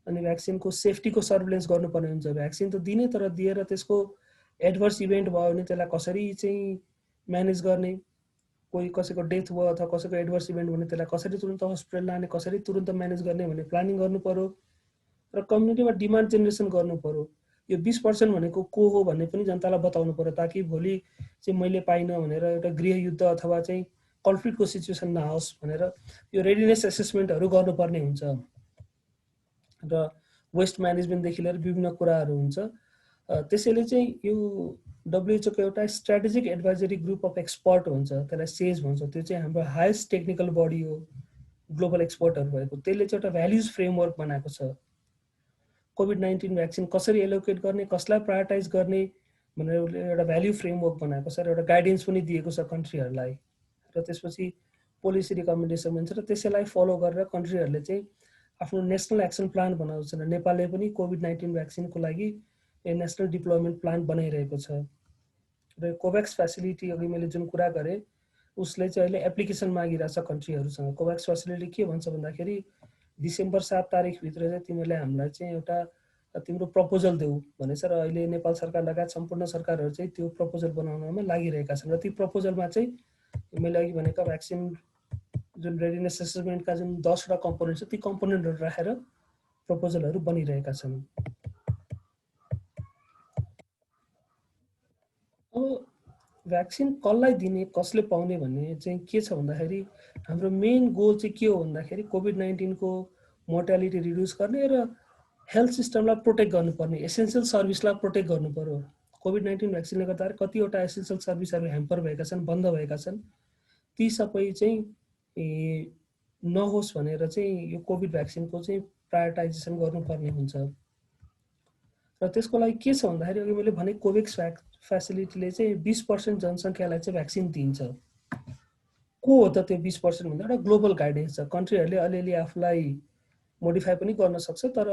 अनि भ्याक्सिनको सेफ्टीको सर्भिलेन्स गर्नुपर्ने हुन्छ। भ्याक्सिन त दिने, तर दिएर त्यसको एडभर्स इभेन्ट भयो भने त्यसलाई कसरी चाहिँ म्यानेज गर्ने, कोही कसैको डेथ भयो अथवा कसैको एडभर्स इभेन्ट भने त्यसलाई कसरी तुरन्त हस्पिटल लाने, कसरी तुरन्त म्यानेज गर्ने भन्ने प्लानिङ गर्नु पर्यो। र कम्युनिटीमा डिमान्ड जेनेरेसन गर्नु पर्यो। यो 20% भनेको को हो भन्ने पनि जनतालाई बताउनु पर्यो, ताकि भोलि चाहिँ मैले पाइनँ भनेर एउटा गृहयुद्ध अथवा चाहिँ कन्फ्लिक्टको सिचुएसन नआओस् भनेर यो रेडिनेस एसेसमेन्टहरू गर्नुपर्ने हुन्छ। र वेस्ट म्यानेजमेन्टदेखि लिएर विभिन्न कुराहरू हुन्छ। त्यसैले चाहिँ यो WHO को एउटा strategic advisory group of expert हुन्छ, त्यसलाई सेज भन्छ। त्यो चाहिँ हाम्रो हाइएस्ट टेक्निकल बडी हो ग्लोबल एक्सपर्टहरू भएको। त्यसले चाहिँ एउटा भ्याल्युज फ्रेमवर्क बनाएको छ। कोभिड-19 भ्याक्सिन कसरी एलोकेट गर्ने, कसलाई प्रायोरिटाइज गर्ने, भनेर उसले एउटा भ्याल्यु फ्रेमवर्क बनाएको छ र एउटा गाइडेन्स पनि दिएको छ कन्ट्रीहरूलाई र त्यसपछि पोलिसी रिकमेन्डेसन भन्छ र त्यसैलाई फलो गरेर कन्ट्रीहरूले चाहिँ आफ्नो नेसनल एक्सन प्लान बनाउँछ र नेपालले पनि कोभिड-19 भ्याक्सिनको लागि नेसनल डिप्लोयमेन्ट प्लान बनाइरहेको छ र कोभ्याक्स फेसिलिटी अघि मैले जुन कुरा गरेँ उसले चाहिँ अहिले एप्लिकेसन मागिरहेछ कन्ट्रीहरूसँग। कोभ्याक्स फेसिलिटी के भन्छ भन्दाखेरि डिसेम्बर 7 तारिकभित्र चाहिँ तिमीहरूले हामीलाई चाहिँ एउटा तिम्रो प्रपोजल देऊ भनेछ र अहिले नेपाल सरकार लगायत सम्पूर्ण सरकारहरू चाहिँ त्यो प्रपोजल बनाउनमा लागिरहेका छन् र ती प्रपोजलमा चाहिँ मैले अघि भनेको भ्याक्सिन जुन रेडिनेस एसेसमेन्टका जुन 10वटा कम्पोनेन्ट छ ती कम्पोनेन्टहरू राखेर प्रपोजलहरू बनिरहेका छन्। अब भ्याक्सिन कसलाई दिने कसले पाउने भन्ने चाहिँ के छ भन्दाखेरि हाम्रो मेन गोल चाहिँ के हो भन्दाखेरि कोभिड-19 को मोर्टालिटी रिड्युस गर्ने र हेल्थ सिस्टमलाई प्रोटेक्ट गर्नुपर्ने, एसेन्सियल सर्भिसलाई प्रोटेक्ट गर्नु पर्यो। कोभिड-19 भ्याक्सिनले गर्दाखेरि कतिवटा एसेन्सियल सर्भिसहरू ह्याम्पर भएका छन्, बन्द भएका छन्, ती सबै चाहिँ नहोस् भनेर चाहिँ यो कोभिड भ्याक्सिनको चाहिँ प्रायोरिटाइजेसन गर्नुपर्ने हुन्छ र त्यसको लागि के छ भन्दाखेरि अघि मैले भने कोभ्याक्स फेसिलिटीले चाहिँ 20% जनसङ्ख्यालाई चाहिँ भ्याक्सिन दिन्छ। को हो त त्यो 20% भन्दा एउटा ग्लोबल गाइडेन्स छ। कन्ट्रीहरूले अलिअलि आफूलाई मोडिफाई पनि गर्न सक्छ तर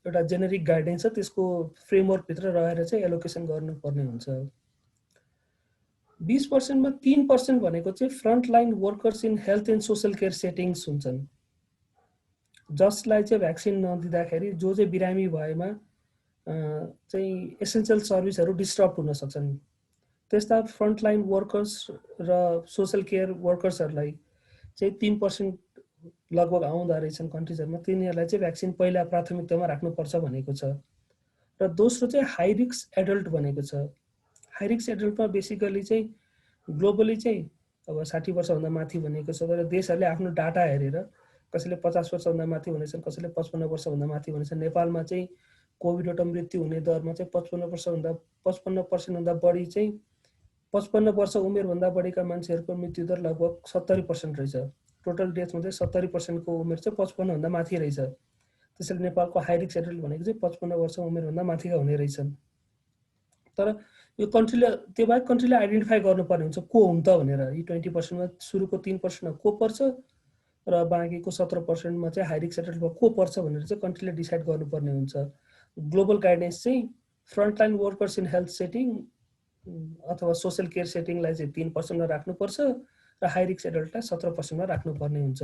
एउटा जेनेरिक गाइडेन्स छ, त्यसको फ्रेमवर्कभित्र रहेर चाहिँ एलोकेसन गर्नुपर्ने हुन्छ। 20% मा 3% भनेको चाहिँ frontline workers in health and social care settings हुन्छन्, जसलाई चाहिँ भ्याक्सिन नदिँदाखेरि जो चाहिँ बिरामी भएमा चाहिँ एसेन्सियल सर्भिसहरू डिस्टर्ब हुन सक्छन्। त्यस्ता फ्रन्टलाइन वर्कर्स र सोसल केयर वर्कर्सहरूलाई चाहिँ 3% लगभग आउँदो रहेछन् कन्ट्रिजहरूमा, तिनीहरूलाई चाहिँ भ्याक्सिन पहिला प्राथमिकतामा राख्नुपर्छ भनेको छ। र दोस्रो चाहिँ हाई रिस्क एडल्ट भनेको छ। हाई रिस्क एडल्टमा बेसिकली चाहिँ ग्लोबली चाहिँ अब 60 वर्षभन्दा माथि भनेको छ तर देशहरूले आफ्नो डाटा हेरेर कसैले 50 वर्षभन्दा माथि भनेछन्, कसैले 55 वर्षभन्दा माथि भनेछन्। नेपालमा चाहिँ कोभिडबाट मृत्यु हुने दरमा चाहिँ 55% भन्दा बढी चाहिँ 55 वर्ष उमेरभन्दा बढीका मान्छेहरूको मृत्यु दर लगभग 70% रहेछ। टोटल डेथमा चाहिँ 70% को उमेर चाहिँ 55 भन्दा माथि रहेछ। त्यसैले नेपालको हाई रिस्क एडल्ट भनेको चाहिँ 55 वर्ष उमेरभन्दा माथिका हुने रहेछन्। तर यो कन्ट्रीले त्यो बाहेक कन्ट्रीले आइडेन्टिफाई गर्नुपर्ने हुन्छ को हुन् त भनेर। यी 20% मा सुरुको 3% को पर्छ र बाँकीको 17% मा चाहिँ हाई रिस्क एडल्टमा को पर्छ भनेर चाहिँ कन्ट्रीले डिसाइड गर्नुपर्ने हुन्छ। ग्लोबल गाइडेन्स चाहिँ frontline workers in health setting अथवा सोसल केयर सेटिङलाई चाहिँ 3% मा राख्नुपर्छ र हाई रिस्क एडल्टलाई 17% मा राख्नुपर्ने हुन्छ।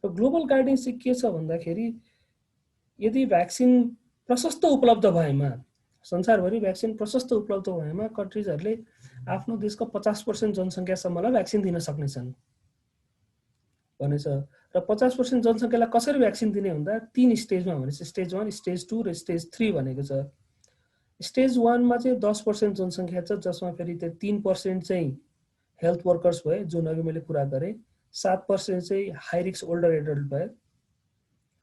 र ग्लोबल गाइडेन्स चाहिँ के छ भन्दाखेरि यदि भ्याक्सिन प्रशस्त उपलब्ध भएमा, संसारभरि भ्याक्सिन प्रशस्त उपलब्ध भएमा कन्ट्रिजहरूले आफ्नो देशको 50% जनसङ्ख्यासम्मलाई भ्याक्सिन दिन सक्नेछन् भनेछ। र 50% जनसङ्ख्यालाई कसरी भ्याक्सिन दिने भन्दा 3 स्टेजमा भनेछ। स्टेज 1, स्टेज 2 र स्टेज 3 भनेको छ। स्टेज 1 मा चाहिँ 10% जनसङ्ख्या छ जसमा फेरि त्यो 3% चाहिँ हेल्थ वर्कर्स भए जुन अघि मैले कुरा गरेँ, 7% चाहिँ हाई रिस्क ओल्डर एडल्ट भए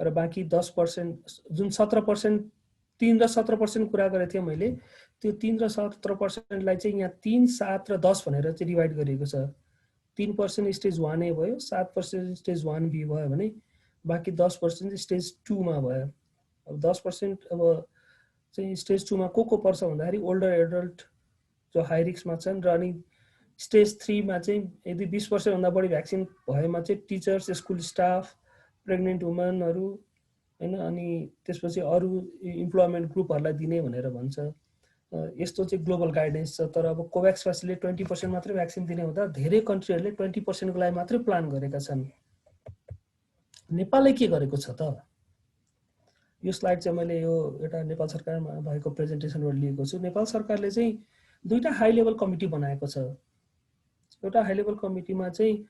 र बाँकी 10% जुन 17% 3 र 17% कुरा गरेको थिएँ मैले, त्यो 3 र 17%लाई चाहिँ यहाँ 3, 7 र 10 भनेर चाहिँ डिभाइड गरिएको छ। 3% स्टेज 1A भयो, 7% स्टेज 1B भयो भने बाँकी 10% स्टेज 2 मा भयो। अब 10% अब चाहिँ स्टेज 2 मा को पर्छ भन्दाखेरि ओल्डर एडल्ट जो हाई रिस्कमा छन् र अनि स्टेज 3 मा चाहिँ यदि 20 वर्षभन्दा बढी भ्याक्सिन भएमा चाहिँ टिचर्स, स्कुल स्टाफ, प्रेग्नेन्ट वुमनहरू हैन, अनि त्यसपछि अरू इम्प्लोयमेन्ट ग्रुपहरूलाई दिने भनेर भन्छ। यस्तो चाहिँ ग्लोबल गाइडेन्स छ। तर अब कोभ्याक्स फेसिलिटी 20% मात्रै भ्याक्सिन दिने हुँदा धेरै कन्ट्रीहरूले 20% को लागि मात्रै प्लान गरेका छन्। नेपालले के गरेको छ त? यो स्लाइड चाहिँ मैले यो एउटा नेपाल सरकारमा भएको प्रेजेन्टेसनबाट लिएको छु। नेपाल सरकारले चाहिँ दुईटा हाई लेभल कमिटी बनाएको छ। एउटा हाई लेभल कमिटीमा चाहिँ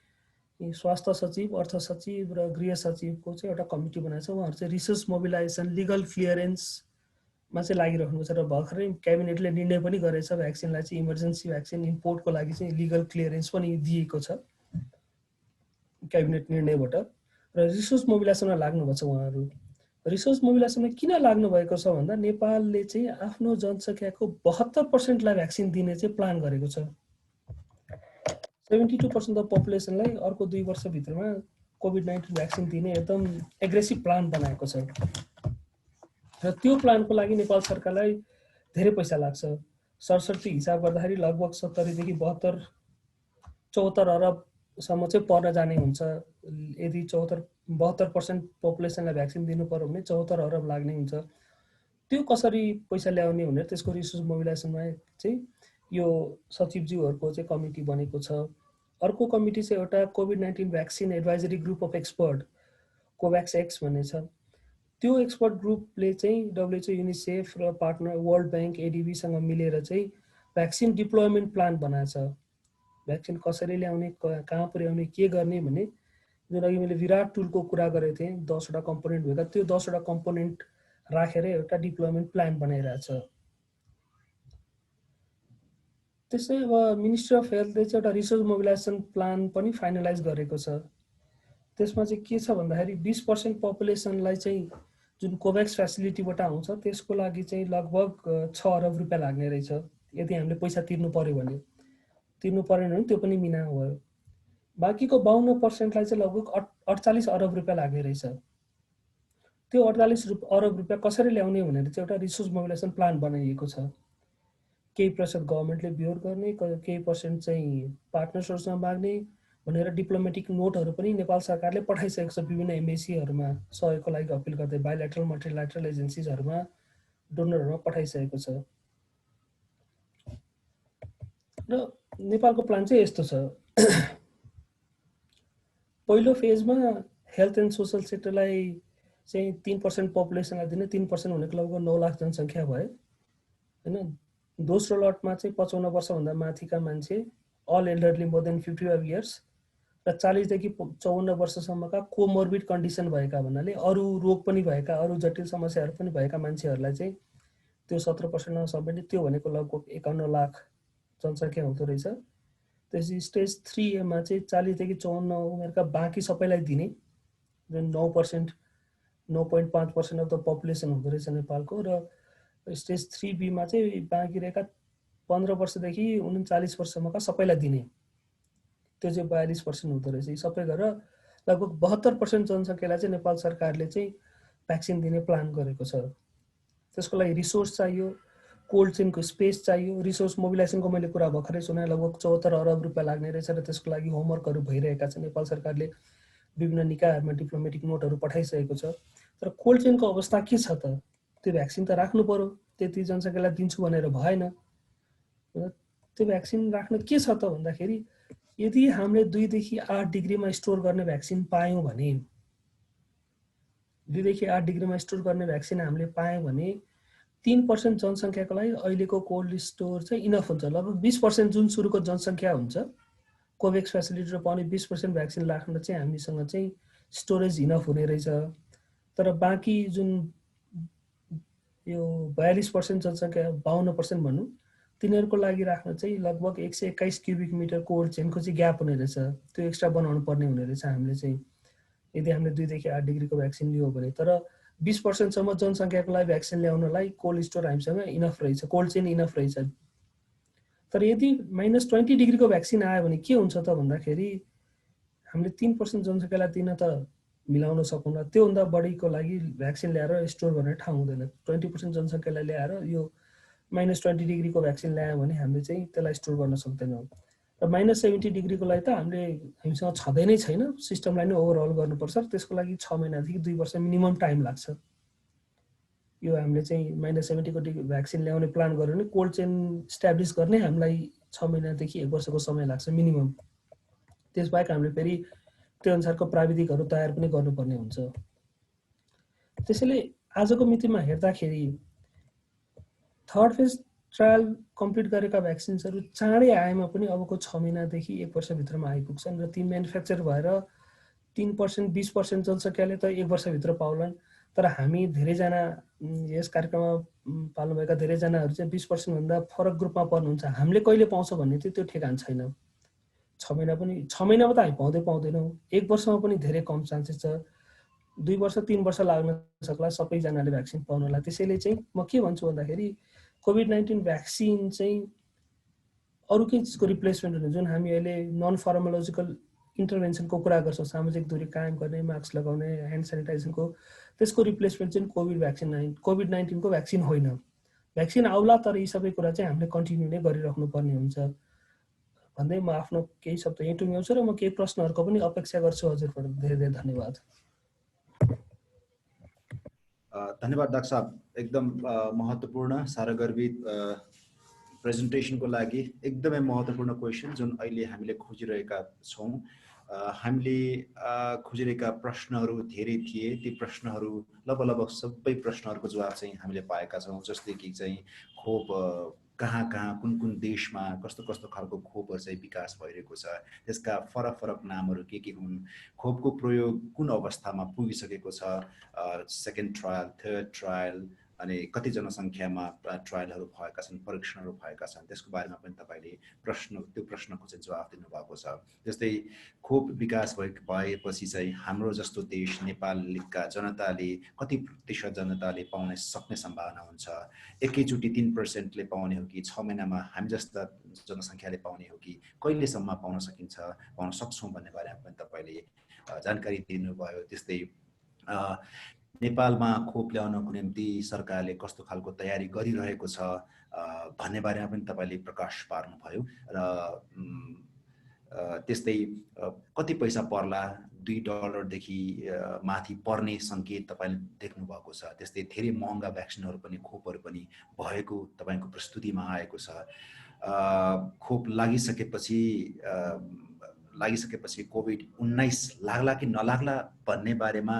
स्वास्थ्य सचिव, अर्थ सचिव र गृह सचिवको चाहिँ एउटा कमिटी बनाएको छ। उहाँहरू चाहिँ रिसोर्स मोबिलाइजेसन, लिगल क्लियरेन्समा चाहिँ लागिरहनु छ र भर्खरै क्याबिनेटले निर्णय पनि गरेछ भ्याक्सिनलाई चाहिँ इमर्जेन्सी भ्याक्सिन इम्पोर्टको लागि चाहिँ लिगल क्लियरेन्स पनि दिएको छ क्याबिनेट निर्णयबाट। र रिसोर्स मोबिलाइजेसनमा लाग्नुभएको छ उहाँहरू। रिसोर्स मोबिलाइजेसनमा किन लाग्नु भएको छ भन्दा नेपालले चाहिँ आफ्नो जनसङ्ख्याको 72% लाई भ्याक्सिन दिने चाहिँ प्लान गरेको छ। 72% अफ पपुलेसनलाई अर्को 2 वर्षभित्रमा कोभिड-19 भ्याक्सिन दिने एकदम एग्रेसिभ प्लान बनाएको छ। र त्यो प्लानको लागि नेपाल सरकारलाई धेरै पैसा लाग्छ। सरसर्ती हिसाब गर्दाखेरि लगभग 70 देखि 74 अरबसम्म चाहिँ पर्न जाने हुन्छ। यदि 72% पपुलेसनलाई भ्याक्सिन दिनु पर्यो भने 74 अरब लाग्ने हुन्छ। त्यो कसरी पैसा ल्याउने भनेर त्यसको रिसोर्स मोबिलाइजेसनमा चाहिँ यो सचिवज्यूहरूको चाहिँ कमिटी बनेको छ। अर्को कमिटी चाहिँ एउटा COVID-19 vaccine advisory group of expert COVAX x भन्ने छ। त्यो एक्सपर्ट ग्रुपले चाहिँ WHO, युनिसेफ र पार्टनर वर्ल्ड ब्याङ्क, एडिबीसँग मिलेर चाहिँ भ्याक्सिन डिप्लोयमेन्ट प्लान बनाएको छ। भ्याक्सिन कसरी ल्याउने, कहाँ पुर्याउने, के गर्ने भन्ने जुन अघि मैले विराट टुलको कुरा गरेको थिएँ, 10 वटा कम्पोनेन्ट भएका, त्यो 10 वटा कम्पोनेन्ट राखेर एउटा डिप्लोयमेन्ट प्लान बनाइरहेछ। त्यसै अब मिनिस्ट्री अफ हेल्थले चाहिँ एउटा रिसोर्स मोबिलाइजेसन प्लान पनि फाइनलाइज गरेको छ। त्यसमा चाहिँ के छ भन्दाखेरि 20% पपुलेसनलाई चाहिँ जुन कोभ्याक्स फेसिलिटीबाट आउँछ त्यसको लागि चाहिँ लगभग 6 अरब रुपियाँ लाग्ने रहेछ। यदि हामीले पैसा तिर्नु पर्यो भने, तिर्नु परेन भने त्यो पनि मिना भयो। बाँकीको 52%लाई चाहिँ लगभग 48 अरब रुपियाँ लाग्ने रहेछ। त्यो 48 अरब रुपियाँ कसरी ल्याउने भनेर चाहिँ एउटा रिसोर्स मोबिलाइजेसन प्लान बनाइएको छ। केही प्रतिशत गभर्मेन्टले बिहोर गर्ने, केही पर्सेन्ट चाहिँ पार्टनर्सहरूसँग माग्ने भनेर डिप्लोमेटिक नोटहरू पनि नेपाल सरकारले पठाइसकेको छ विभिन्न एम्बेसीहरूमा सहयोगको लागि अपिल गर्दै, बाइलेटरल मल्टिलेटरल एजेन्सिजहरूमा, डोनरहरूमा पठाइसकेको छ। र नेपालको प्लान चाहिँ यस्तो छ। पहिलो फेजमा हेल्थ एन्ड सोसल सेक्टरलाई चाहिँ 3% पपुलेसनलाई दिने, 3% भनेको लगभग 9 लाख जनसङ्ख्या भयो होइन। दोस्रो लटमा चाहिँ 55 वर्षभन्दा माथिका मान्छे, all elderly more than 55 years र 40 देखि 54 वर्षसम्मका कोमोर्बिड कन्डिसन भएका भन्नाले अरू रोग पनि भएका, अरू जटिल समस्याहरू पनि भएका मान्छेहरूलाई चाहिँ त्यो 17% समेट्ने, त्यो भनेको लगभग 51 लाख जनसङ्ख्या हुँदो रहेछ। त्यसपछि स्टेज 3A चाहिँ 40 देखि 54 उमेरका बाँकी सबैलाई दिने, जुन 9.5% अफ द पपुलेसन हुँदो रहेछ नेपालको। र स्टेज 3B चाहिँ बाँकी रहेका 15 वर्षदेखि 39 वर्षसम्मका सबैलाई दिने, त्यो चाहिँ 42% हुँदो रहेछ। यी सबै गरेर लगभग 72% जनसङ्ख्यालाई चाहिँ नेपाल सरकारले चाहिँ भ्याक्सिन दिने प्लान गरेको छ। त्यसको लागि रिसोर्स चाहियो, कोल्ड चेनको स्पेस चाहियो। रिसोर्स मोबिलाइजेसनको मैले कुरा भर्खरै सुनाएँ, लगभग 74 अरब रुपियाँ लाग्ने रहेछ र त्यसको लागि होमवर्कहरू भइरहेका छन्। नेपाल सरकारले विभिन्न निकायहरूमा डिप्लोमेटिक नोटहरू पठाइसकेको छ। तर कोल्ड चेनको अवस्था के छ त? त्यो भ्याक्सिन त राख्नु पर्यो, त्यति जनसङ्ख्यालाई दिन्छु भनेर भएन। त्यो भ्याक्सिन राख्न के छ त भन्दाखेरि, यदि हामीले 2 देखि 8 डिग्रीमा स्टोर गर्ने भ्याक्सिन पायौँ भने, 2 देखि 8 डिग्रीमा स्टोर गर्ने भ्याक्सिन हामीले पायौँ भने 3% जनसङ्ख्याको लागि अहिलेको कोल्ड स्टोर चाहिँ इनफ हुन्छ। लगभग 20% जुन सुरुको जनसङ्ख्या हुन्छ, कोभ्याक्स फेसिलिटी पाउने 20% भ्याक्सिन राख्न चाहिँ हामीसँग चाहिँ स्टोरेज इनफ हुने रहेछ। तर बाँकी जुन यो 42% जनसङ्ख्या, 52% भनौँ, तिनीहरूको लागि राख्न चाहिँ लगभग 121 क्युबिक मिटर कोल्ड चेनको चाहिँ ग्याप हुने रहेछ। त्यो एक्स्ट्रा बनाउनु पर्ने हुने रहेछ हामीले चाहिँ, यदि हामीले 2 देखि 8 डिग्रीको भ्याक्सिन लियो भने। तर 20%सम्म जनसङ्ख्याको लागि भ्याक्सिन ल्याउनलाई कोल्ड स्टोर हामीसँग इनफ रहेछ, कोल्ड चेन इनफ रहेछ। तर यदि -20 डिग्रीको भ्याक्सिन आयो भने के हुन्छ त भन्दाखेरि, हामीले 3% जनसङ्ख्यालाई दिन त मिलाउन सकौँला, त्योभन्दा बढीको लागि भ्याक्सिन ल्याएर स्टोर गर्ने ठाउँ हुँदैन। 20% जनसङ्ख्यालाई ल्याएर यो -20 डिग्रीको भ्याक्सिन ल्यायो भने हामीले चाहिँ त्यसलाई स्टोर गर्न सक्दैनौँ। र -70 डिग्रीको लागि त हामीसँग छँदै नै छैन, सिस्टमलाई नै ओभरअल गर्नुपर्छ। त्यसको लागि 6 महिनादेखि 2 वर्ष मिनिमम टाइम लाग्छ। यो हामीले चाहिँ -70 को भ्याक्सिन ल्याउने प्लान गर्यो भने कोल्ड चेन इस्टाब्लिस गर्ने हामीलाई 6 महिनादेखि 1 वर्षको समय लाग्छ मिनिमम। त्यसबाहेक हामीले फेरि त्यो अनुसारको प्राविधिकहरू तयार पनि गर्नुपर्ने हुन्छ। त्यसैले आजको मितिमा हेर्दाखेरि थर्ड फेज ट्रायल कम्प्लिट गरेका भ्याक्सिन्सहरू चाँडै आएमा पनि अबको 6 महिनादेखि 1 वर्षभित्रमा आइपुग्छन् र ती म्यानुफ्याक्चर भएर 3% 20% जनसङ्ख्याले त 1 वर्षभित्र पाउलान्। तर हामी धेरैजना यस कार्यक्रममा पाल्नुभएका धेरैजनाहरू चाहिँ 20% भन्दा फरक ग्रुपमा पर्नुहुन्छ। हामीले कहिले पाउँछौँ भन्ने चाहिँ त्यो ठेगान छैन। 6 महिनामा त हामी पाउँदैनौँ, 1 वर्षमा पनि धेरै कम चान्सेस छ। 2 वर्ष 3 वर्ष लाग्न सक्ला सबैजनाले भ्याक्सिन पाउनलाई। त्यसैले चाहिँ म के भन्छु भन्दाखेरि, कोभिड-19 भ्याक्सिन चाहिँ अरू केही चिजको रिप्लेसमेन्ट हुने, जुन हामी अहिले नन फार्मालोजिकल इन्टरभेन्सनको कुरा गर्छौँ, सामाजिक दूरी कायम गर्ने, मास्क लगाउने, ह्यान्ड सेनिटाइजेसनको, त्यसको रिप्लेसमेन्ट चाहिँ कोभिड-19को भ्याक्सिन होइन। भ्याक्सिन आउला तर यी सबै कुरा चाहिँ हामीले कन्टिन्यू नै गरिराख्नु पर्ने हुन्छ भन्दै म आफ्नो केही शब्द यहीँ टुङ्ग्याउँछु र म केही प्रश्नहरूको पनि अपेक्षा गर्छु हजुरबाट। धेरै धेरै धन्यवाद। धन्यवाद डाक्टर साहब, एकदम महत्त्वपूर्ण सारगर्भित प्रेजेन्टेसनको लागि एकदमै महत्त्वपूर्ण क्वेसन जुन अहिले हामीले खोजिरहेका छौँ। हामीले खोजिरहेका प्रश्नहरू धेरै थिए। ती प्रश्नहरू लगभग सबै प्रश्नहरूको जवाब चाहिँ हामीले पाएका छौँ। जस्तै कि चाहिँ खोप कहाँ कहाँ कुन कुन देशमा कस्तो कस्तो खालको खोपहरू चाहिँ विकास भइरहेको छ, त्यसका फरक फरक नामहरू के हुन्, खोपको प्रयोग कुन अवस्थामा पुगिसकेको छ, सेकेन्ड ट्रायल, थर्ड ट्रायल, अनि कति जनसङ्ख्यामा ट्रायलहरू भएका छन्, परीक्षणहरू भएका छन्, त्यसको बारेमा पनि तपाईँले त्यो प्रश्नको चाहिँ जवाफ दिनुभएको छ। जस्तै खोप विकास भएपछि चाहिँ हाम्रो जस्तो देश नेपालका जनताले कति प्रतिशत जनताले पाउन सक्ने सम्भावना हुन्छ, एकैचोटि 3%ले पाउने हो कि 6 महिनामा हामी जस्ता जनसङ्ख्याले पाउने हो कि कहिलेसम्म पाउन सकिन्छ, पाउन सक्छौँ भन्ने बारेमा पनि तपाईँले जानकारी दिनुभयो। त्यस्तै नेपालमा खोप ल्याउनको निम्ति सरकारले कस्तो खालको तयारी गरिरहेको छ भन्ने बारेमा पनि तपाईँले प्रकाश पार्नुभयो। र त्यस्तै कति पैसा पर्ला, $2 माथि पर्ने सङ्केत तपाईँले देख्नु भएको छ। त्यस्तै धेरै महँगा भ्याक्सिनहरू पनि, खोपहरू पनि भएको तपाईँको प्रस्तुतिमा आएको छ। खोप लागिसकेपछि COVID-19 लाग्ला कि नलाग्ला भन्ने बारेमा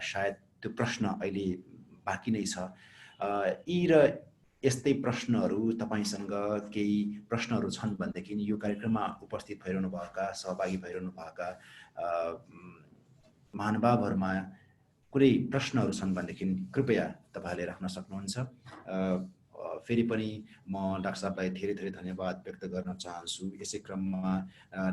सायद त्यो प्रश्न अहिले बाँकी नै छ। यी र यस्तै प्रश्नहरू तपाईसँग केही प्रश्नहरू छन् भनेदेखि यो कार्यक्रममा उपस्थित भइरहनु भएका, सहभागी भइरहनु भएका महानुभावहरूमा कुनै प्रश्नहरू छन् भनेदेखि कृपया तपाईँले राख्न सक्नुहुन्छ। फेरि पनि म डाक्टर साहबलाई धेरै धेरै धन्यवाद व्यक्त गर्न चाहन्छु। यसै क्रममा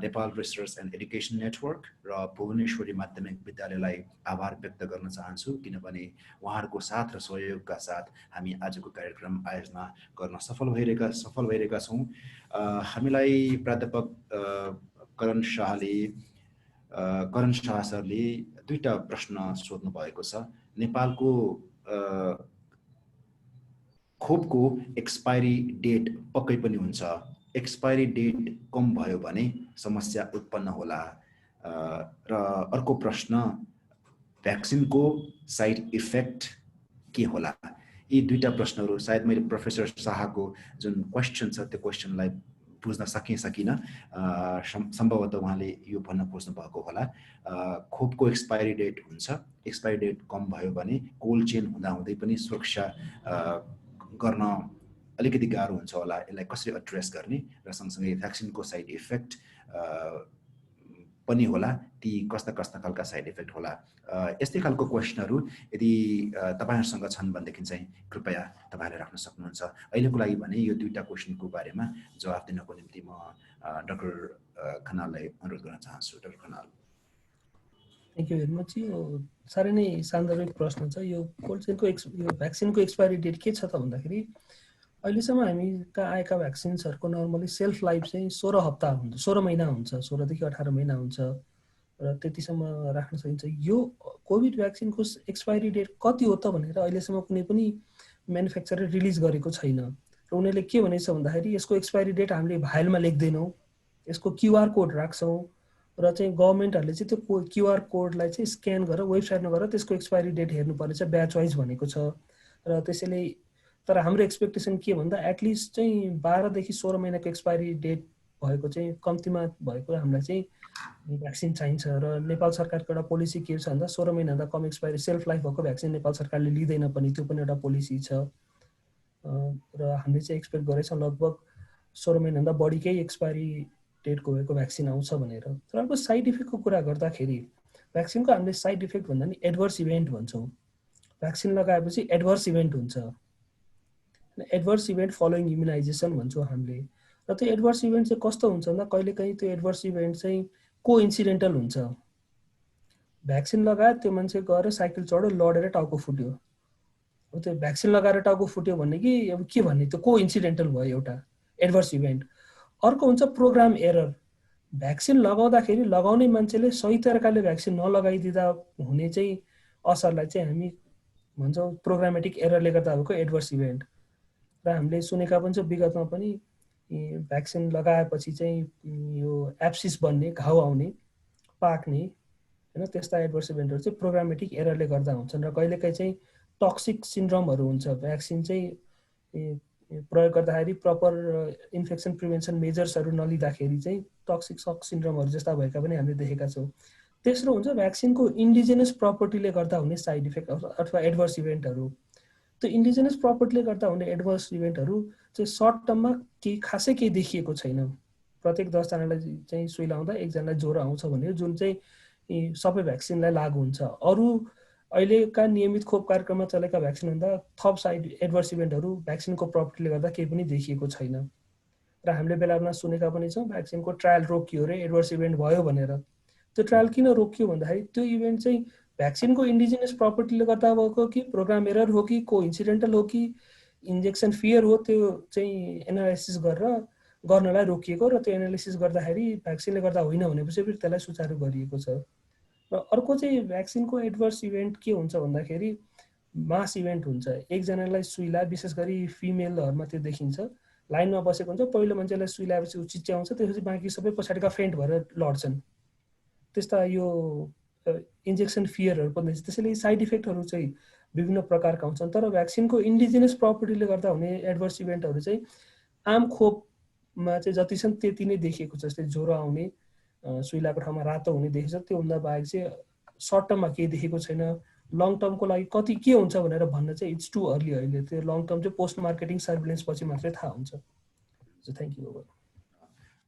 Nepal research and education network र भुवनेश्वरी माध्यमिक विद्यालयलाई आभार व्यक्त गर्न चाहन्छु, किनभने उहाँहरूको साथ र सहयोगका साथ हामी आजको कार्यक्रम आयोजना गर्न सफल भइरहेका छौँ। हामीलाई प्राध्यापक करण शाह सरले दुईटा प्रश्न सोध्नु भएको छ। नेपालको खोपको एक्सपायरी डेट पक्कै पनि हुन्छ, एक्सपायरी डेट कम भयो भने समस्या उत्पन्न होला। र अर्को प्रश्न, भ्याक्सिनको साइड इफेक्ट के होला? यी दुईटा प्रश्नहरू सायद मैले प्रोफेसर शाहको जुन क्वेसन छ त्यो क्वेसनलाई बुझ्न सकिनँ। सम्भवतः उहाँले यो भन्न खोज्नु भएको होला। खोपको एक्सपायरी डेट हुन्छ, एक्सपायरी डेट कम भयो भने कोल्ड चेन हुँदाहुँदै पनि सुरक्षा गर्न अलिकति गाह्रो हुन्छ होला। यसलाई कसरी एड्रेस गर्ने र सँगसँगै भ्याक्सिनको साइड इफेक्ट पनि होला, ती कस्ता खालका साइड इफेक्ट होला? यस्तै खालको क्वेसनहरू यदि तपाईँहरूसँग छन् भनेदेखि चाहिँ कृपया तपाईँहरूले राख्न सक्नुहुन्छ। अहिलेको लागि भने यो दुईटा क्वेसनको बारेमा जवाफ दिनको निम्ति म डाक्टर खनाललाई अनुरोध गर्न चाहन्छु। Doctor Khanal. Thank you very much. यो साह्रै नै सान्दर्भिक प्रश्न छ। यो कोल्ड चेनको यो भ्याक्सिनको एक्सपायरी डेट के छ त भन्दाखेरि अहिलेसम्म हामी कहाँ आएका भ्याक्सिन्सहरूको नर्मली सेल्फ लाइफ चाहिँ 16 हप्ता हुन्छ, 16 महिना हुन्छ, 16 देखि 18 महिना हुन्छ र त्यतिसम्म राख्न सकिन्छ। यो कोभिड भ्याक्सिनको एक्सपायरी डेट कति हो त भनेर अहिलेसम्म कुनै पनि म्यानुफ्याक्चरर रिलिज गरेको छैन। र उनीहरूले के भनेछ भन्दाखेरि यसको एक्सपायरी डेट हामीले भाइलमा लेख्दैनौँ, यसको QR कोड राख्छौँ र चाहिँ गभर्मेन्टहरूले चाहिँ त्यो QR कोडलाई चाहिँ स्क्यान गरेर वेबसाइटमा गएर त्यसको एक्सपायरी डेट हेर्नुपर्नेछ, ब्याच वाइज भनेको छ। र त्यसैले तर हाम्रो एक्सपेक्टेसन के भन्दा एटलिस्ट चाहिँ 12 देखि 16 महिनाको एक्सपायरी डेट भएको चाहिँ कम्तीमा भएको हामीलाई चाहिँ भ्याक्सिन चाहिन्छ। र नेपाल सरकारको एउटा पोलिसी के छ भन्दा 16 महिनाभन्दा कम एक्सपायरी सेल्फ लाइफ भएको भ्याक्सिन नेपाल सरकारले लिँदैन पनि, त्यो पनि एउटा पोलिसी छ। र हामीले चाहिँ एक्सपेक्ट गरेछौँ लगभग 16 महिनाभन्दा बढीकै एक्सपायरी डेटको भएको भ्याक्सिन आउँछ भनेर। तर अर्को साइड इफेक्टको कुरा गर्दाखेरि भ्याक्सिनको हामीले साइड इफेक्ट भन्दा नि एडभर्स इभेन्ट भन्छौँ। भ्याक्सिन लगाएपछि एडभर्स इभेन्ट हुन्छ, एडभर्स इभेन्ट फलोइङ इम्युनाइजेसन भन्छौँ हामीले। र त्यो एडभर्स इभेन्ट चाहिँ कस्तो हुन्छ भन्दा कहिलेकाहीँ त्यो एडभर्स इभेन्ट चाहिँ कोइन्सिडेन्टल हुन्छ। भ्याक्सिन लगायो, त्यो मान्छे गएर साइकल चढ्यो, लडेर टाउको फुट्यो। अब त्यो भ्याक्सिन लगाएर टाउको फुट्यो भन्ने कि अब के भन्ने, त्यो कोइन्सिडेन्टल भयो एउटा एडभर्स इभेन्ट। अर्को हुन्छ प्रोग्राम एरर। भ्याक्सिन लगाउँदाखेरि लगाउने मान्छेले सही तरिकाले भ्याक्सिन नलगाइदिँदा हुने चाहिँ असरलाई चाहिँ हामी भन्छौँ प्रोग्रामेटिक एररले गर्दा भएको एडभर्स इभेन्ट। र हामीले सुनेका पनि छ विगतमा पनि भ्याक्सिन लगाएपछि चाहिँ यो एप्सिस बन्ने, घाउ आउने, पाक्ने हैन त्यस्ता एडभर्स इभेन्टहरू चाहिँ प्रोग्रामेटिक एररले गर्दा हुन्छन् र कहिलेकाहीँ चाहिँ टक्सिक सिन्ड्रोमहरू हुन्छ। भ्याक्सिन चाहिँ प्रयोग गर्दाखेरि प्रपर इन्फेक्सन प्रिभेन्सन मेजर्सहरू नलिँदाखेरि चाहिँ टक्सिक सक सिन्ड्रोमहरू जस्ता भएका पनि हामीले देखेका छौँ। तेस्रो हुन्छ भ्याक्सिनको इन्डिजिनस प्रपर्टीले गर्दा हुने साइड इफेक्ट अथवा एडभर्स इभेन्टहरू। त्यो इन्डिजिनस प्रपर्टीले गर्दा हुने एडभर्स इभेन्टहरू चाहिँ सर्ट टर्ममा केही खासै केही देखिएको छैन। प्रत्येक 10 जनालाई चाहिँ सुई लाउँदा 1 जनालाई ज्वरो आउँछ भने जुन चाहिँ सबै भ्याक्सिनलाई लागु हुन्छ। अरू अहिलेका नियमित खोप कार्यक्रममा चलेका भ्याक्सिनभन्दा थप साइड एडभर्स इभेन्टहरू भ्याक्सिनको प्रपर्टीले गर्दा केही पनि देखिएको छैन। र हामीले बेलामा सुनेका पनि छौँ भ्याक्सिनको ट्रायल रोकियो रे एडभर्स इभेन्ट भयो भनेर। त्यो ट्रायल किन रोकियो भन्दाखेरि त्यो इभेन्ट चाहिँ भ्याक्सिनको इन्डिजिनस प्रपर्टीले गर्दा भएको कि प्रोग्राम एरर हो कि कोइन्सिडेन्टल हो कि इन्जेक्सन फियर हो, त्यो चाहिँ एनालाइसिस गर्नलाई रोकिएको र त्यो एनालाइसिस गर्दाखेरि भ्याक्सिनले गर्दा होइन भनेपछि फेरि त्यसलाई सुचारू गरिएको छ। र अर्को चाहिँ भ्याक्सिनको एडभर्स इभेन्ट के हुन्छ भन्दाखेरि मास इभेन्ट हुन्छ। एकजनालाई सुई लाए, विशेष गरी फिमेलहरूमा त्यो देखिन्छ। लाइनमा बसेको हुन्छ, पहिलो मान्छेलाई सुई लगाएपछि ऊ चिच्याउँछ, त्यसपछि बाँकी सबै पछाडिका फेन्ट भएर लड्छन्। त्यस्ता यो इन्जेक्सन फियरहरू पनि छ। त्यसैले साइड इफेक्टहरू चाहिँ विभिन्न प्रकारका हुन्छन्। तर भ्याक्सिनको इन्डिजिनस प्रपर्टीले गर्दा हुने एडभर्स इभेन्टहरू चाहिँ आम खोपमा चाहिँ जति छन् त्यति नै देखिएको छ। जस्तै ज्वरो आउने, सुई लगाएको ठाउँमा रातो हुने देखिन्छ। त्योभन्दा बाहेक चाहिँ सर्ट टर्ममा केही देखेको छैन। लङ टर्मको लागि कति के हुन्छ भनेर भन्न चाहिँ इट्स टु अर्ली अहिले। त्यो लङ टर्म चाहिँ पोस्ट मार्केटिङ सर्भिलेन्स पछि मात्रै थाहा हुन्छ। So thank you.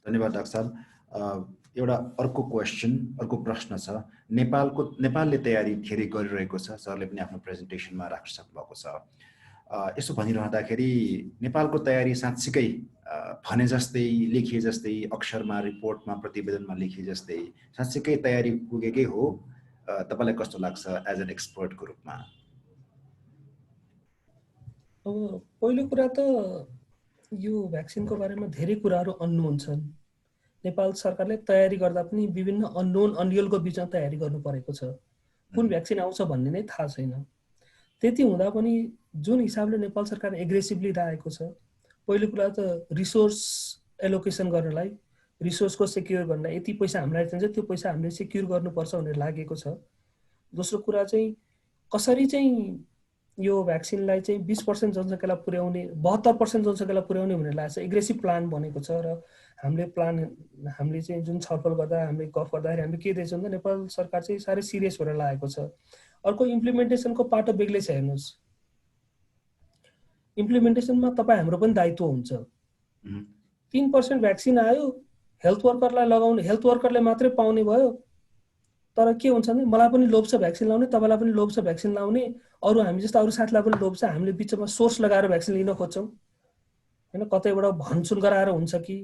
धन्यवाद डाक्टर साहब। एउटा अर्को प्रश्न छ। नेपालले तयारी धेरै गरिरहेको छ, सरले पनि आफ्नो प्रेजेन्टेसनमा राखिसक्नु भएको छ। यसो भनिरहँदाखेरि नेपालको तयारी साँच्चीकै भने जस्तै, लेखिए जस्तै, अक्षरमा, रिपोर्टमा, प्रतिवेदनमा लेखिए जस्तै साँच्चीकै तयारी पुगेकै हो? तपाईँलाई कस्तो लाग्छ एज एन एक्सपर्टको रूपमा? अब पहिलो कुरा त यो भ्याक्सिनको बारेमा धेरै कुराहरू अननोन छन्। नेपाल सरकारले तयारी गर्दा पनि विभिन्न अननोन अनरियलको बिचमा तयारी गर्नु परेको छ। कुन भ्याक्सिन आउँछ भन्ने नै थाहा छैन। त्यति हुँदा पनि जुन हिसाबले नेपाल सरकार एग्रेसिभली लागेको छ, पहिलो कुरा त रिसोर्स एलोकेसन गर्नलाई, रिसोर्सको सेक्युर गर्नलाई यति पैसा हामीलाई चाहिन्छ, त्यो पैसा हामीले सेक्युर गर्नुपर्छ भनेर लागेको छ। दोस्रो कुरा चाहिँ कसरी चाहिँ यो भ्याक्सिनलाई चाहिँ 20% जनसङ्ख्यालाई पुर्याउने, 72% जनसङ्ख्यालाई पुर्याउने भनेर लागेको छ। एग्रेसिभ प्लान बनेको छ र हामीले चाहिँ जुन छलफल गर्दा, हामीले गफ गर्दाखेरि हामीले के देख्छौँ त नेपाल सरकार चाहिँ साह्रै सिरियस भएर लागेको छ। अर्को इम्प्लिमेन्टेसनको पाटो बेग्लै छ। हेर्नुहोस्, इम्प्लिमेन्टेसनमा तपाईँ हाम्रो पनि दायित्व हुन्छ। 3% भ्याक्सिन आयो, हेल्थ वर्करलाई लगाउने, हेल्थ वर्करले मात्रै पाउने भयो। तर के हुन्छ भने मलाई पनि लोभ छ भ्याक्सिन लाउने, तपाईँलाई पनि लोभ छ भ्याक्सिन लाउने, अरू हामी जस्तो अरू साथीलाई पनि लोभ छ। हामीले बिचमा सोर्स लगाएर भ्याक्सिन लिन खोज्छौँ होइन। कतैबाट भनसुन गराएर हुन्छ कि,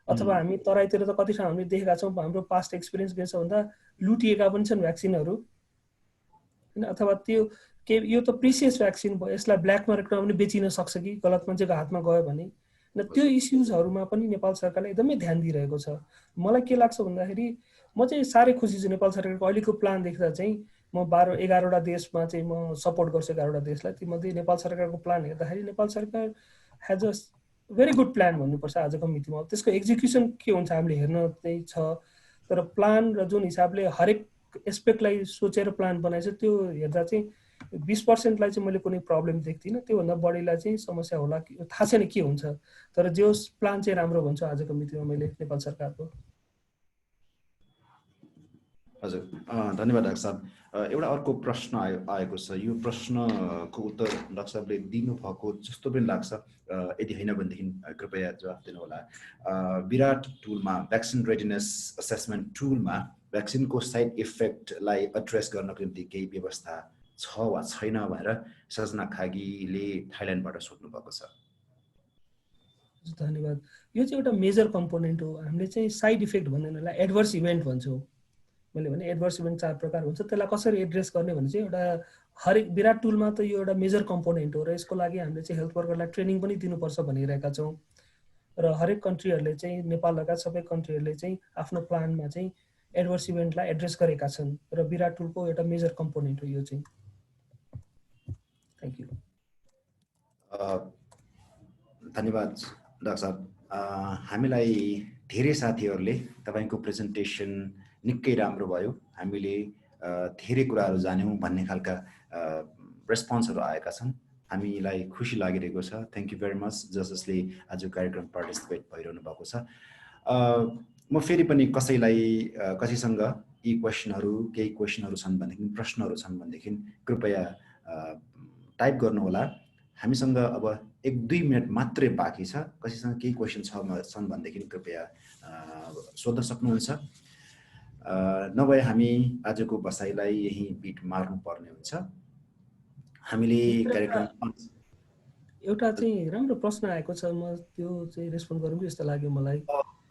अथवा हामी तराईतिर त कति ठाउँ हामीले देखेका छौँ, हाम्रो पास्ट एक्सपिरियन्स के छ भन्दा लुटिएका पनि छन् भ्याक्सिनहरू होइन। अथवा त्यो के यो त प्रिसियस भ्याक्सिन भयो, यसलाई ब्ल्याक मार्केटमा पनि बेचिन सक्छ कि गलत मान्छेको हातमा गयो भने। र त्यो इस्युजहरूमा पनि नेपाल सरकारले एकदमै ध्यान दिइरहेको छ। मलाई के लाग्छ भन्दाखेरि म चाहिँ साह्रै खुसी छु नेपाल सरकारको अहिलेको प्लान देख्दा। चाहिँ म 11-11वटा देशमा चाहिँ म सपोर्ट गर्छु, 11वटा देशलाई। तीमध्ये नेपाल सरकारको प्लान हेर्दाखेरि नेपाल सरकार has a very good plan भन्नुपर्छ आजको मितिमा। त्यसको एक्जिक्युसन के हुन्छ हामीले हेर्न चाहिँ छ। तर प्लान र जुन हिसाबले हरेक एस्पेक्टलाई सोचेर प्लान बनाएछ, त्यो हेर्दा चाहिँ 20%लाई चाहिँ मैले कुनै प्रब्लम देख्दिनँ। त्योभन्दा बढीलाई चाहिँ समस्या होला कि थाहा छैन के हुन्छ। तर जो प्लान चाहिँ राम्रो भन्छु आजको मितिमा मैले नेपाल सरकारको। हजुर, धन्यवाद डाक्टर साहब। एउटा अर्को प्रश्न आएको छ। यो प्रश्नको उत्तर डाक्टर साहबले दिनुभएको जस्तो पनि लाग्छ। यदि होइन भनेदेखि कृपया जवाफ दिनुहोला। विराट टुलमा, भ्याक्सिन रेडिनेस असेसमेन्ट टुलमा भ्याक्सिनको साइड इफेक्टलाई एड्रेस गर्नको निम्ति केही व्यवस्था छ वा छैन भनेर सजना खागीले थाइल्यान्डबाट सोध्नु भएको छ। धन्यवाद। यो चाहिँ एउटा मेजर कम्पोनेन्ट हो। हामीले चाहिँ साइड इफेक्ट भन्नेलाई एडभर्स इभेन्ट भन्छौँ। मैले भने एडभर्स इभेन्ट 4 प्रकार हुन्छ। त्यसलाई कसरी एड्रेस गर्ने भने चाहिँ एउटा हरेक विराट टुलमा त यो एउटा मेजर कम्पोनेन्ट हो र यसको लागि हामीले चाहिँ हेल्थ वर्करलाई ट्रेनिङ पनि दिनुपर्छ भनिरहेका छौँ। र हरेक कन्ट्रीहरूले चाहिँ, नेपाल लगायत सबै कन्ट्रीहरूले चाहिँ आफ्नो प्लानमा चाहिँ एडभर्स इभेन्टलाई एड्रेस गरेका छन् र विराट टुलको एउटा मेजर कम्पोनेन्ट हो यो चाहिँ। Thank you. धन्यवाद डाक्टर साहब। हामीलाई धेरै साथीहरूले तपाईँको प्रेजेन्टेसन निकै राम्रो भयो, हामीले धेरै कुराहरू जान्यौँ भन्ने खालका रेस्पोन्सहरू आएका छन्। हामीलाई खुसी लागिरहेको छ। थ्याङ्क यू भेरी मच जसले आज कार्यक्रम पार्टिसिपेट भइरहनु भएको छ। म फेरि पनि कसैसँग यी क्वेसनहरू केही क्वेसनहरू छन् भनेदेखि प्रश्नहरू छन् भनेदेखि कृपया टाइप गर्नुहोला। हामीसँग अब 1-2 मिनट मात्रै बाँकी छ। कसैसँग केही क्वेसन छन् भनेदेखि कृपया सोध्न सक्नुहुन्छ। नभए हामी आजको बसाइलाई यही बिट मार्नु पर्ने हुन्छ। हामीले कार्यक्रम एउटा चाहिँ राम्रो प्रश्न आएको छ, म त्यो चाहिँ रेस्पोन्ड गरौँ कि जस्तो लाग्यो मलाई।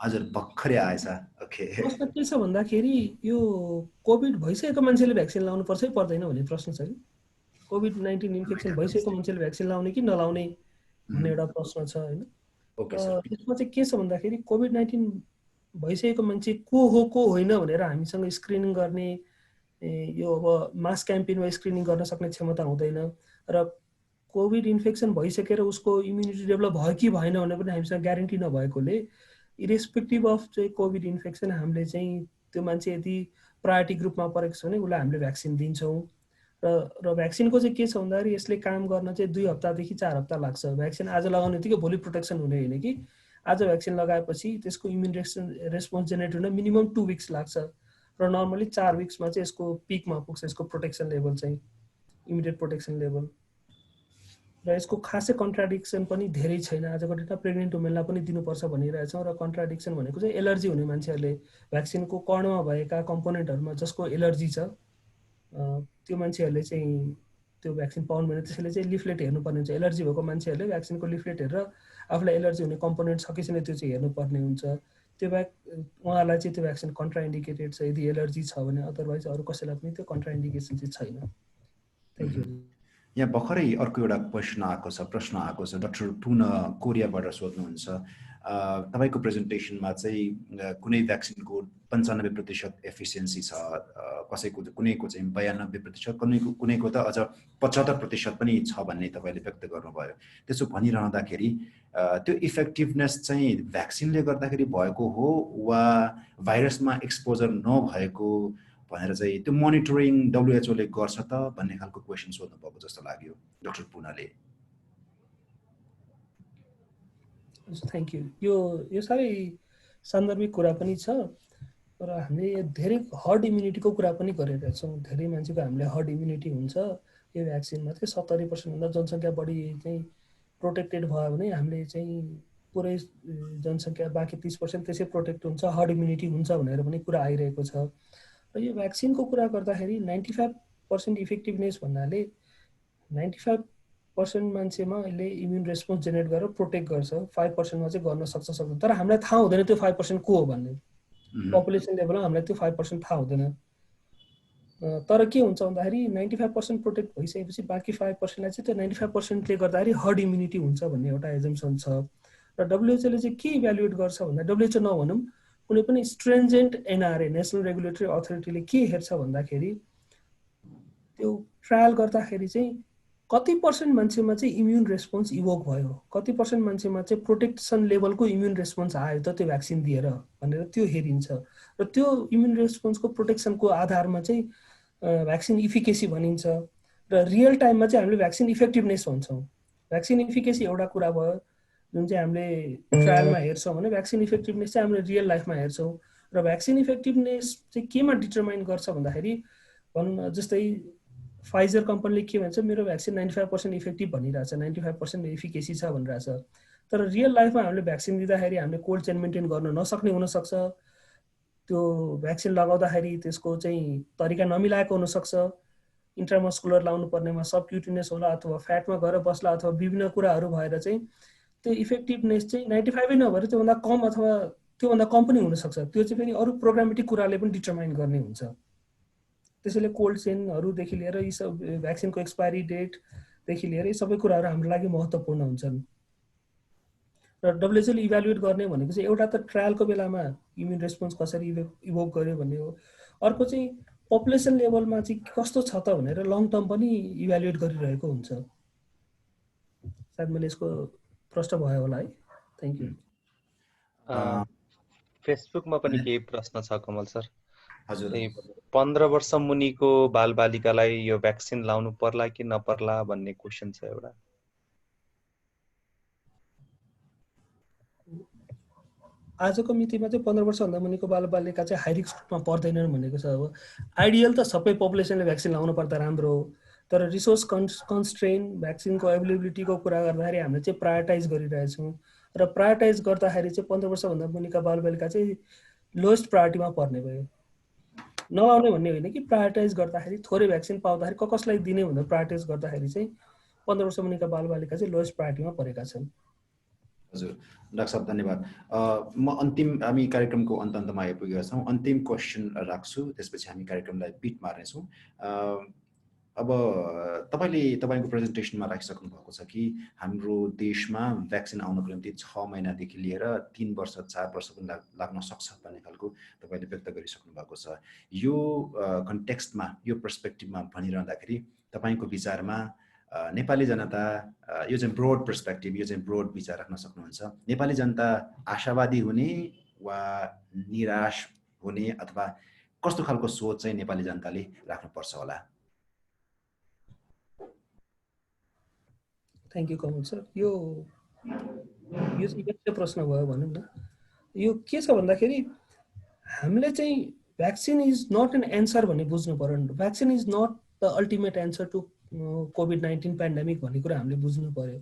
हजुर, भर्खरै आएछ। ओके, प्रश्न के छ भन्दाखेरि यो कोभिड भइसकेको मान्छेले भ्याक्सिन लाउनु पर्छ कि पर्दैन भन्ने प्रश्न छ कि कोभिड-19 इन्फेक्सन भइसकेको मान्छेले भ्याक्सिन लाउने कि नलाउने भन्ने एउटा प्रश्न छ हैन। त्यसमा चाहिँ के छ भन्दाखेरि कोभिड-19 भइसकेको मान्छे को होइन भनेर हामीसँग स्क्रिनिङ गर्ने यो अब मास क्याम्पेनमा स्क्रिनिङ गर्न सक्ने क्षमता हुँदैन र कोभिड इन्फेक्सन भइसकेर उसको इम्युनिटी डेभलप भयो कि भएन भने पनि हामीसँग ग्यारेन्टी नभएकोले इरेस्पेक्टिभ अफ चाहिँ कोभिड इन्फेक्सन हामीले चाहिँ त्यो मान्छे यदि प्रायोरिटी ग्रुपमा परेको छ भने उसलाई हामीले भ्याक्सिन दिन्छौँ। र भ्याक्सिनको चाहिँ के छ भन्दाखेरि यसले काम गर्न चाहिँ 2 हप्तादेखि 4 हप्ता लाग्छ। भ्याक्सिन आज लगाउने बित्तिकै भोलि प्रोटेक्सन हुने होइन कि आज भ्याक्सिन लगाएपछि त्यसको इम्युन रेस्पोन्स जेनेरेट हुन मिनिमम 2 विक्स लाग्छ र नर्मली 4 विक्समा चाहिँ यसको पिकमा पुग्छ यसको प्रोटेक्सन लेभल चाहिँ इमिडिएट प्रोटेक्सन लेभल। र यसको खासै कन्ट्राडिक्सन पनि धेरै छैन। आजको डेटमा प्रेग्नेन्ट वुमेनलाई पनि दिनुपर्छ भनिरहेछौँ र कन्ट्राडिक्सन भनेको चाहिँ एलर्जी हुने मान्छेहरूले भ्याक्सिनको कर्णमा भएका कम्पोनेन्टहरूमा जसको एलर्जी छ त्यो मान्छेहरूले चाहिँ त्यो भ्याक्सिन पाउनु भने त्यसैले चाहिँ लिफलेट हेर्नुपर्ने हुन्छ। एलर्जी भएको मान्छेहरूले भ्याक्सिनको लिफलेट हेरेर आफूलाई एलर्जी हुने कम्पोनेन्ट छ कि छैन त्यो चाहिँ हेर्नुपर्ने हुन्छ। त्यो बाहेक उहाँलाई चाहिँ त्यो भ्याक्सिन कन्ट्राइन्डिकेटेड छ यदि एलर्जी छ भने, अदरवाइज अरू कसैलाई पनि त्यो कन्ट्राइन्डिकेसन चाहिँ छैन। Thank you. यहाँ भर्खरै अर्को एउटा प्रश्न आएको छ। डाक्टर पुन कोरियाबाट सोध्नुहुन्छ, तपाईँको प्रेजेन्टेसनमा चाहिँ कुनै भ्याक्सिनको 95% एफिसियन्सी छ, कुनैको चाहिँ 92%, कुनैको त अझ 75% पनि छ भन्ने तपाईँले व्यक्त गर्नुभयो। त्यसो भनिरहँदाखेरि त्यो इफेक्टिभनेस चाहिँ भ्याक्सिनले गर्दाखेरि भएको हो वा भाइरसमा एक्सपोजर नभएको भनेर चाहिँ त्यो मोनिटरिङ WHO ले गर्छ त भन्ने खालको क्वेसन सोध्नु भएको जस्तो लाग्यो डाक्टर पुनाले। Thank you. यो साह्रै सान्दर्भिक कुरा पनि छ र हामीले धेरै हर्ड इम्युनिटीको कुरा पनि गरेका छौँ। धेरै मान्छेको हामीले हर्ड इम्युनिटी हुन्छ यो भ्याक्सिनमा चाहिँ 70% भन्दा जनसङ्ख्या बढी चाहिँ प्रोटेक्टेड भयो भने हामीले चाहिँ पुरै जनसङ्ख्या बाँकी 30% त्यसै प्रोटेक्ट हुन्छ, हर्ड इम्युनिटी हुन्छ भनेर पनि कुरा आइरहेको छ। र यो भ्याक्सिनको कुरा गर्दाखेरि 95% इफेक्टिभनेस भन्नाले 95% मान्छेमा यसले इम्युन रेस्पोन्स जेनेरेट गरेर प्रोटेक्ट गर्छ, 5%मा चाहिँ गर्न सक्दैन। तर हामीलाई थाहा हुँदैन त्यो 5% को हो भन्ने। पपुलेसन लेभलमा हामीलाई त्यो 5% थाहा हुँदैन। तर के हुन्छ भन्दाखेरि 95% प्रोटेक्ट भइसकेपछि बाँकी 5%लाई चाहिँ त्यो 95%ले गर्दाखेरि हर्ड इम्युनिटी हुन्छ भन्ने एउटा एजम्सन छ। र WHO ले चाहिँ के इभ्यालुएट गर्छ भन्दा WHO नभनौँ कुनै पनि स्ट्रेन्जेन्ट NRA नेसनल रेगुलेटरी अथोरिटीले के हेर्छ भन्दाखेरि त्यो ट्रायल गर्दाखेरि चाहिँ कति % मान्छेमा चाहिँ इम्युन रेस्पोन्स इभोक भयो, कति % मान्छेमा चाहिँ प्रोटेक्सन लेभलको इम्युन रेस्पोन्स आयो त त्यो भ्याक्सिन दिएर भनेर त्यो हेरिन्छ। र त्यो इम्युन रेस्पोन्सको प्रोटेक्सनको आधारमा चाहिँ भ्याक्सिन इफिकेसी भनिन्छ र रियल टाइममा चाहिँ हामीले भ्याक्सिन इफेक्टिभनेस भन्छौँ। भ्याक्सिन इफिकेसी एउटा कुरा भयो जुन चाहिँ हामीले ट्रायलमा हेर्छौँ भने भ्याक्सिन इफेक्टिभनेस चाहिँ हामीले रियल लाइफमा हेर्छौँ। र भ्याक्सिन इफेक्टिभनेस चाहिँ केमा डिटरमाइन गर्छ भन्दाखेरि भनौँ जस्तै फाइजर कम्पनीले के भन्छ मेरो भ्याक्सिन 95% इफेक्टिभ भनिरहेछ, 95% इफिकेसी छ भनिरहेछ। तर रियल लाइफमा हामीले भ्याक्सिन दिँदाखेरि हामीले कोल्ड चेन मेन्टेन गर्न नसक्ने हुनसक्छ, त्यो भ्याक्सिन लगाउँदाखेरि त्यसको चाहिँ तरिका नमिलाएको हुनसक्छ, इन्ट्रामस्कुलर लाउनु पर्नेमा सबक्युटिनियस होला अथवा फ्याटमा गएर बस्ला अथवा विभिन्न कुराहरू भएर चाहिँ त्यो इफेक्टिभनेस चाहिँ 95 नभएर त्योभन्दा कम अथवा त्योभन्दा कम पनि हुनसक्छ। त्यो चाहिँ फेरि अरू प्रोग्रामेटिक कुराले पनि डिटरमाइन गर्ने हुन्छ। त्यसैले कोल्ड चेनहरूदेखि लिएर यी सब भ्याक्सिनको एक्सपायरी डेटदेखि लिएर यी सबै कुराहरू हाम्रो लागि महत्त्वपूर्ण हुन्छन्। र WHO ले इभ्यालुएट गर्ने भनेको चाहिँ एउटा त ट्रायलको बेलामा इम्युन रेस्पोन्स कसरी इभोक गर्यो भन्ने हो, अर्को चाहिँ पपुलेसन लेभलमा चाहिँ कस्तो छ त भनेर लङ टर्म पनि इभ्यालुएट गरिरहेको हुन्छ। सायद मैले यसको प्रश्न भयो होला है। Thank you. फेसबुकमा पनि केही प्रश्न छ कमल सर। हजुर 15 वर्ष मुनिको बालबालिकालाई यो भ्याक्सिन लाउनु पर्ला कि नपर्ला भन्ने क्वेशन छ एउटा। आजको मितिमा चाहिँ 15 वर्षभन्दा मुनिको बालबालिका चाहिँ हाई रिस्क ग्रुपमा पर्दैनन् भनेको छ। अब आइडियल त सबै पपुलेसनले भ्याक्सिन लाउनु पर्दा राम्रो हो, तर रिसोर्स कन्स्ट्रेन भ्याक्सिनको एभाइलेबिलिटीको कुरा गर्दाखेरि हामीले चाहिँ प्रायोरिटाइज गरिरहेछौँ र प्रायोरिटाइज गर्दाखेरि चाहिँ 15 वर्षभन्दा मुनिका बालबालिका चाहिँ लोएस्ट प्रायोरिटीमा पर्ने भयो। नलाउने भन्ने होइन कि प्रायोरिटाइज गर्दाखेरि थोरै भ्याक्सिन पाउँदाखेरि कसलाई दिने भनेर प्रायोरिटाइज गर्दाखेरि चाहिँ 15 वर्ष मुनिका बालबालिका चाहिँ लोएस्ट प्रायोरिटीमा परेका छन्। हजुर डाक्टर साहब धन्यवाद। म अन्तिम हामी कार्यक्रमको अन्तमा आइपुगेका छौँ। अन्तिम क्वेसन राख्छु, त्यसपछि हामी कार्यक्रमलाई बिट मार्नेछौँ। अब तपाईँको प्रेजेन्टेसनमा राखिसक्नु भएको छ कि हाम्रो देशमा भ्याक्सिन आउनको निम्ति 6 महिनादेखि लिएर 3 वर्ष 4 वर्ष पनि लाग्न सक्छ भन्ने खालको तपाईँले व्यक्त गरिसक्नु भएको छ। यो कन्टेक्स्टमा, यो पर्सपेक्टिभमा भनिरहँदाखेरि तपाईँको विचारमा नेपाली जनता, यो चाहिँ ब्रोड पर्सपेक्टिभ, यो चाहिँ ब्रोड विचार राख्न सक्नुहुन्छ, नेपाली जनता आशावादी हुने वा निराश हुने अथवा कस्तो खालको सोच चाहिँ नेपाली जनताले राख्नुपर्छ होला? Thank you Kamal sir. यो चाहिँ यस्तो प्रश्न भयो भनौँ न। यो के छ भन्दाखेरि हामीले चाहिँ vaccine is not an answer भन्ने बुझ्नु पर्यो। Vaccine is not the ultimate answer to कोभिड-19 पेन्डेमिक भन्ने कुरा हामीले बुझ्नु पर्यो।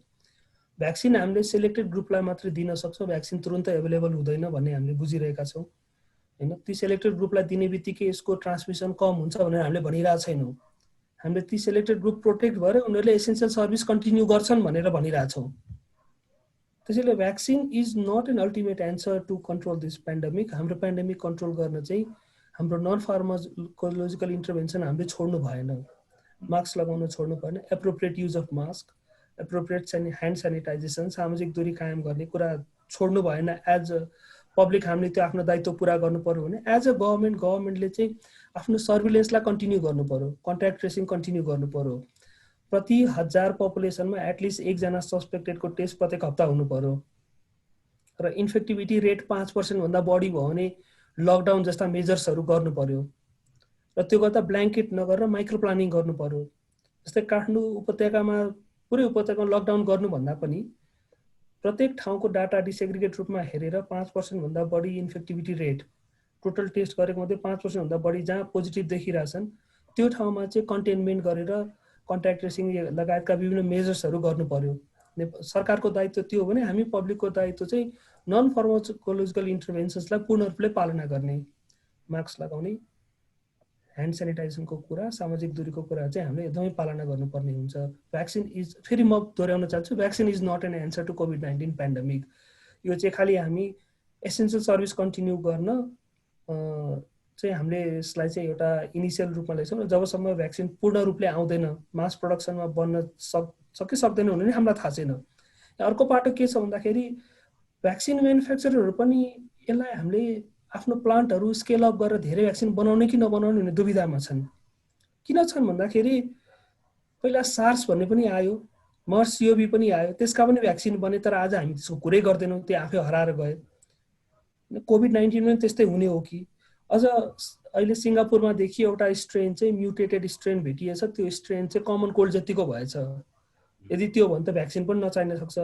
भ्याक्सिन हामीले सेलेक्टेड ग्रुपलाई मात्रै दिन सक्छौँ, भ्याक्सिन तुरुन्तै एभाइलेबल हुँदैन भन्ने हामीले बुझिरहेका छौँ होइन। ती सेलेक्टेड ग्रुपलाई दिने बित्तिकै यसको ट्रान्समिसन कम हुन्छ भनेर हामीले भनिरहेको छैनौँ। हामीले ती सेलेक्टेड ग्रुप प्रोटेक्ट भएर उनीहरूले एसेन्सियल सर्भिस कन्टिन्यू गर्छन् भनेर भनिरहेछौँ। त्यसैले vaccine is not an ultimate answer to control this pandemic. हाम्रो पेन्डेमिक कन्ट्रोल गर्न चाहिँ हाम्रो नन फार्माकोलोजिकल इन्टरभेन्सन हामीले छोड्नु भएन। मास्क लगाउन छोड्नु भएन, appropriate use of mask, appropriate hand sanitization, सामाजिक दूरी कायम गर्ने कुरा छोड्नु भएन। एज अ पब्लिक हामीले त्यो आफ्नो दायित्व पुरा गर्नु पर्यो भने एज अ गभर्मेन्टले चाहिँ आफ्नो सर्भिलेन्सलाई कन्टिन्यू गर्नु पर्यो, कन्ट्याक्ट ट्रेसिङ कन्टिन्यू गर्नु पर्यो। प्रति 1000 पपुलेसनमा एटलिस्ट एकजना सस्पेक्टेडको टेस्ट प्रत्येक हप्ता हुनु पर्यो र इन्फेक्टिभिटी रेट 5% भन्दा बढी भयो भने लकडाउन जस्ता मेजर्सहरू गर्नु पर्यो र त्यो गर्दा ब्ल्याङ्केट नगरेर माइक्रो प्लानिङ गर्नु पर्यो। जस्तै काठमाडौँ उपत्यकामा पुरै उपत्यकामा लकडाउन गर्नुभन्दा पनि प्रत्येक ठाउँको डाटा डिसेग्रिगेट रूपमा हेरेर 5% भन्दा बढी इन्फेक्टिभिटी रेट, टोटल टेस्ट गरेको मध्ये 5% भन्दा बढी जहाँ पोजिटिभ देखिरहेछन् त्यो ठाउँमा चाहिँ कन्टेनमेन्ट गरेर कन्ट्याक्ट ट्रेसिङ लगायतका विभिन्न मेजर्सहरू गर्नु पर्यो। सरकारको दायित्व त्यो हो भने हामी पब्लिकको दायित्व चाहिँ नन फार्माकोलोजिकल इन्टरभेन्सन्सलाई पूर्ण रूपले पालना गर्ने, मास्क लगाउने, ह्यान्ड सेनिटाइजेसनको कुरा, सामाजिक दूरीको कुरा चाहिँ हामीले एकदमै पालना गर्नुपर्ने हुन्छ। भ्याक्सिन इज, फेरि म दोहोऱ्याउन चाहन्छु, vaccine is not an answer to कोभिड-19 पेन्डेमिक। यो चाहिँ खालि हामी एसेन्सियल सर्भिस कन्टिन्यू गर्न चाहिँ हामीले यसलाई चाहिँ एउटा इनिसियल रूपमा ल्याउँछौँ र जबसम्म भ्याक्सिन पूर्ण रूपले आउँदैन, मास प्रोडक्सनमा बन्न सक्दैन भने हामीलाई थाहा छैन। अर्को पाटो के छ भन्दाखेरि भ्याक्सिन म्यानुफ्याक्चररहरू पनि यसलाई हामीले आफ्नो प्लान्टहरू स्केल अप गरेर धेरै भ्याक्सिन बनाउने कि नबनाउने भन्ने दुविधामा छन्। किन छन् भन्दाखेरि पहिला सार्स भन्ने पनि आयो, मर्स सिओभी पनि आयो, त्यसका पनि भ्याक्सिन बने, तर आज हामी त्यसको कुरै गर्दैनौँ, त्यो आफै हराएर गयो। कोभिड-19 पनि त्यस्तै हुने हो कि? अझ अहिले सिङ्गापुरमा देखियो एउटा स्ट्रेन चाहिँ म्युटेटेड स्ट्रेन भेटिएछ, त्यो स्ट्रेन चाहिँ कमन कोल्ड जतिको भएछ। यदि त्यो हो भने त भ्याक्सिन पनि नचाहिन सक्छ।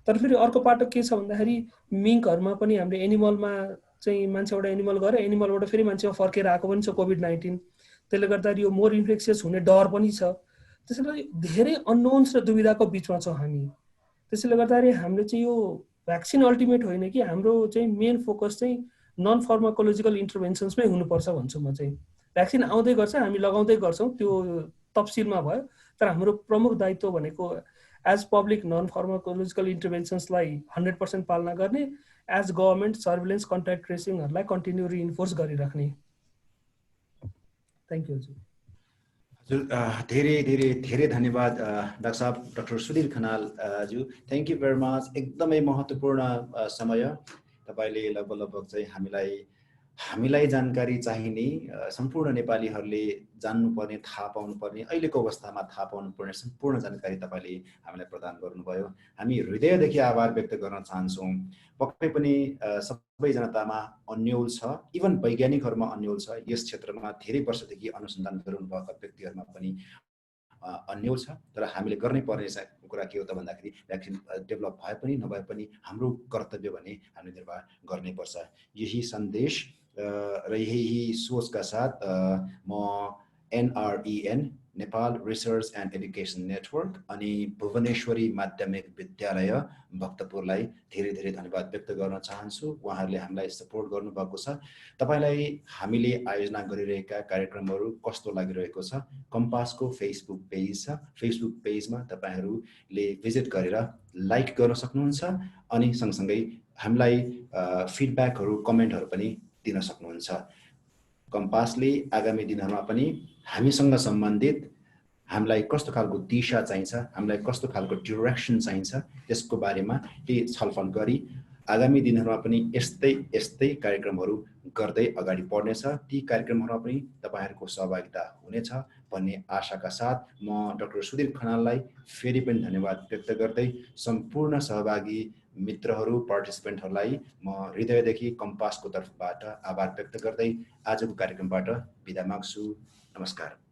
तर फेरि अर्को पाटो के छ भन्दाखेरि मिङ्कहरूमा पनि हामीले एनिमलमा चाहिँ मान्छेबाट एनिमल गरे, एनिमलबाट फेरि मान्छेमा फर्केर आएको पनि छ कोभिड-19। त्यसले गर्दाखेरि यो मोर इन्फेक्सियस हुने डर पनि छ। त्यसैले धेरै अननोन्स र दुविधाको बिचमा छौँ हामी। त्यसैले गर्दाखेरि हामीले चाहिँ यो भ्याक्सिन अल्टिमेट होइन कि हाम्रो चाहिँ मेन फोकस चाहिँ नन फार्माकोलोजिकल इन्टरभेन्सन्समै हुनुपर्छ भन्छु म चाहिँ। भ्याक्सिन आउँदै गर्छ, हामी लगाउँदै गर्छौँ, त्यो तफसिलमा भयो, तर हाम्रो प्रमुख दायित्व भनेको एज पब्लिक नन फार्माकोलोजिकल इन्टरभेन्सन्सलाई 100% पालना गर्ने, एज गभर्मेन्ट सर्भिलेन्स कन्ट्याक्ट ट्रेसिङहरूलाई कन्टिन्यू रिइन्फोर्स गरिराख्ने। थ्याङ्क यू हजुर। धेरै धेरै धेरै धन्यवाद डाक्टर साहब, डाक्टर सुधीर खनाल ज्यू, थ्याङ्क यू भेरी मच। एकदमै महत्त्वपूर्ण समय तपाईँले लगभग चाहिँ हामीलाई हामीलाई जानकारी चाहिने सम्पूर्ण नेपालीहरूले जान्नुपर्ने, थाहा पाउनुपर्ने, अहिलेको अवस्थामा थाहा पाउनुपर्ने सम्पूर्ण जानकारी तपाईँले हामीलाई प्रदान गर्नुभयो। हामी हृदयदेखि आभार व्यक्त गर्न चाहन्छौँ। पक्कै पनि सबै जनतामा अन्यल छ, इभन वैज्ञानिकहरूमा अन्यल छ। यस क्षेत्रमा धेरै वर्षदेखि अनुसन्धान गरिरहनुभएका व्यक्तिहरूमा पनि अन्यल छ। तर हामीले गर्नै पर्ने कुरा के हो त भन्दाखेरि भ्याक्सिन डेभलप भए पनि नभए पनि हाम्रो कर्तव्य भने हामीले निर्वाह गर्नै पर्छ। यही सन्देश र यही सोचका साथ म NREN Nepal research and education network अनि भुवनेश्वरी माध्यमिक विद्यालय भक्तपुरलाई धेरै धेरै धन्यवाद व्यक्त गर्न चाहन्छु। उहाँहरूले हामीलाई सपोर्ट गर्नुभएको छ। तपाईँलाई हामीले आयोजना गरिरहेका कार्यक्रमहरू कस्तो लागिरहेको छ? कम्पासको फेसबुक पेज छ। फेसबुक पेजमा तपाईँहरूले भिजिट गरेर लाइक गर्न सक्नुहुन्छ अनि सँगसँगै हामीलाई फिडब्याकहरू, कमेन्टहरू पनि दिन सक्नुहुन्छ। कम्पासले आगामी दिनहरूमा पनि हामीसँग सम्बन्धित हामीलाई कस्तो खालको दिशा चाहिन्छ, हामीलाई कस्तो खालको डिरेक्सन चाहिन्छ, त्यसको बारेमा केही छलफल गरी आगामी दिनहरूमा पनि यस्तै कार्यक्रमहरू गर्दै अगाडि बढ्नेछ। ती कार्यक्रमहरूमा पनि तपाईँहरूको सहभागिता हुनेछ भन्ने आशाका साथ म डाक्टर सुधीर खनाललाई फेरि पनि धन्यवाद व्यक्त गर्दै सम्पूर्ण सहभागी मित्रहरू, पार्टिसिपेन्टहरूलाई म हृदयदेखि कम्पासको तर्फबाट आभार व्यक्त गर्दै आजको कार्यक्रमबाट बिदा माग्छु। नमस्कार।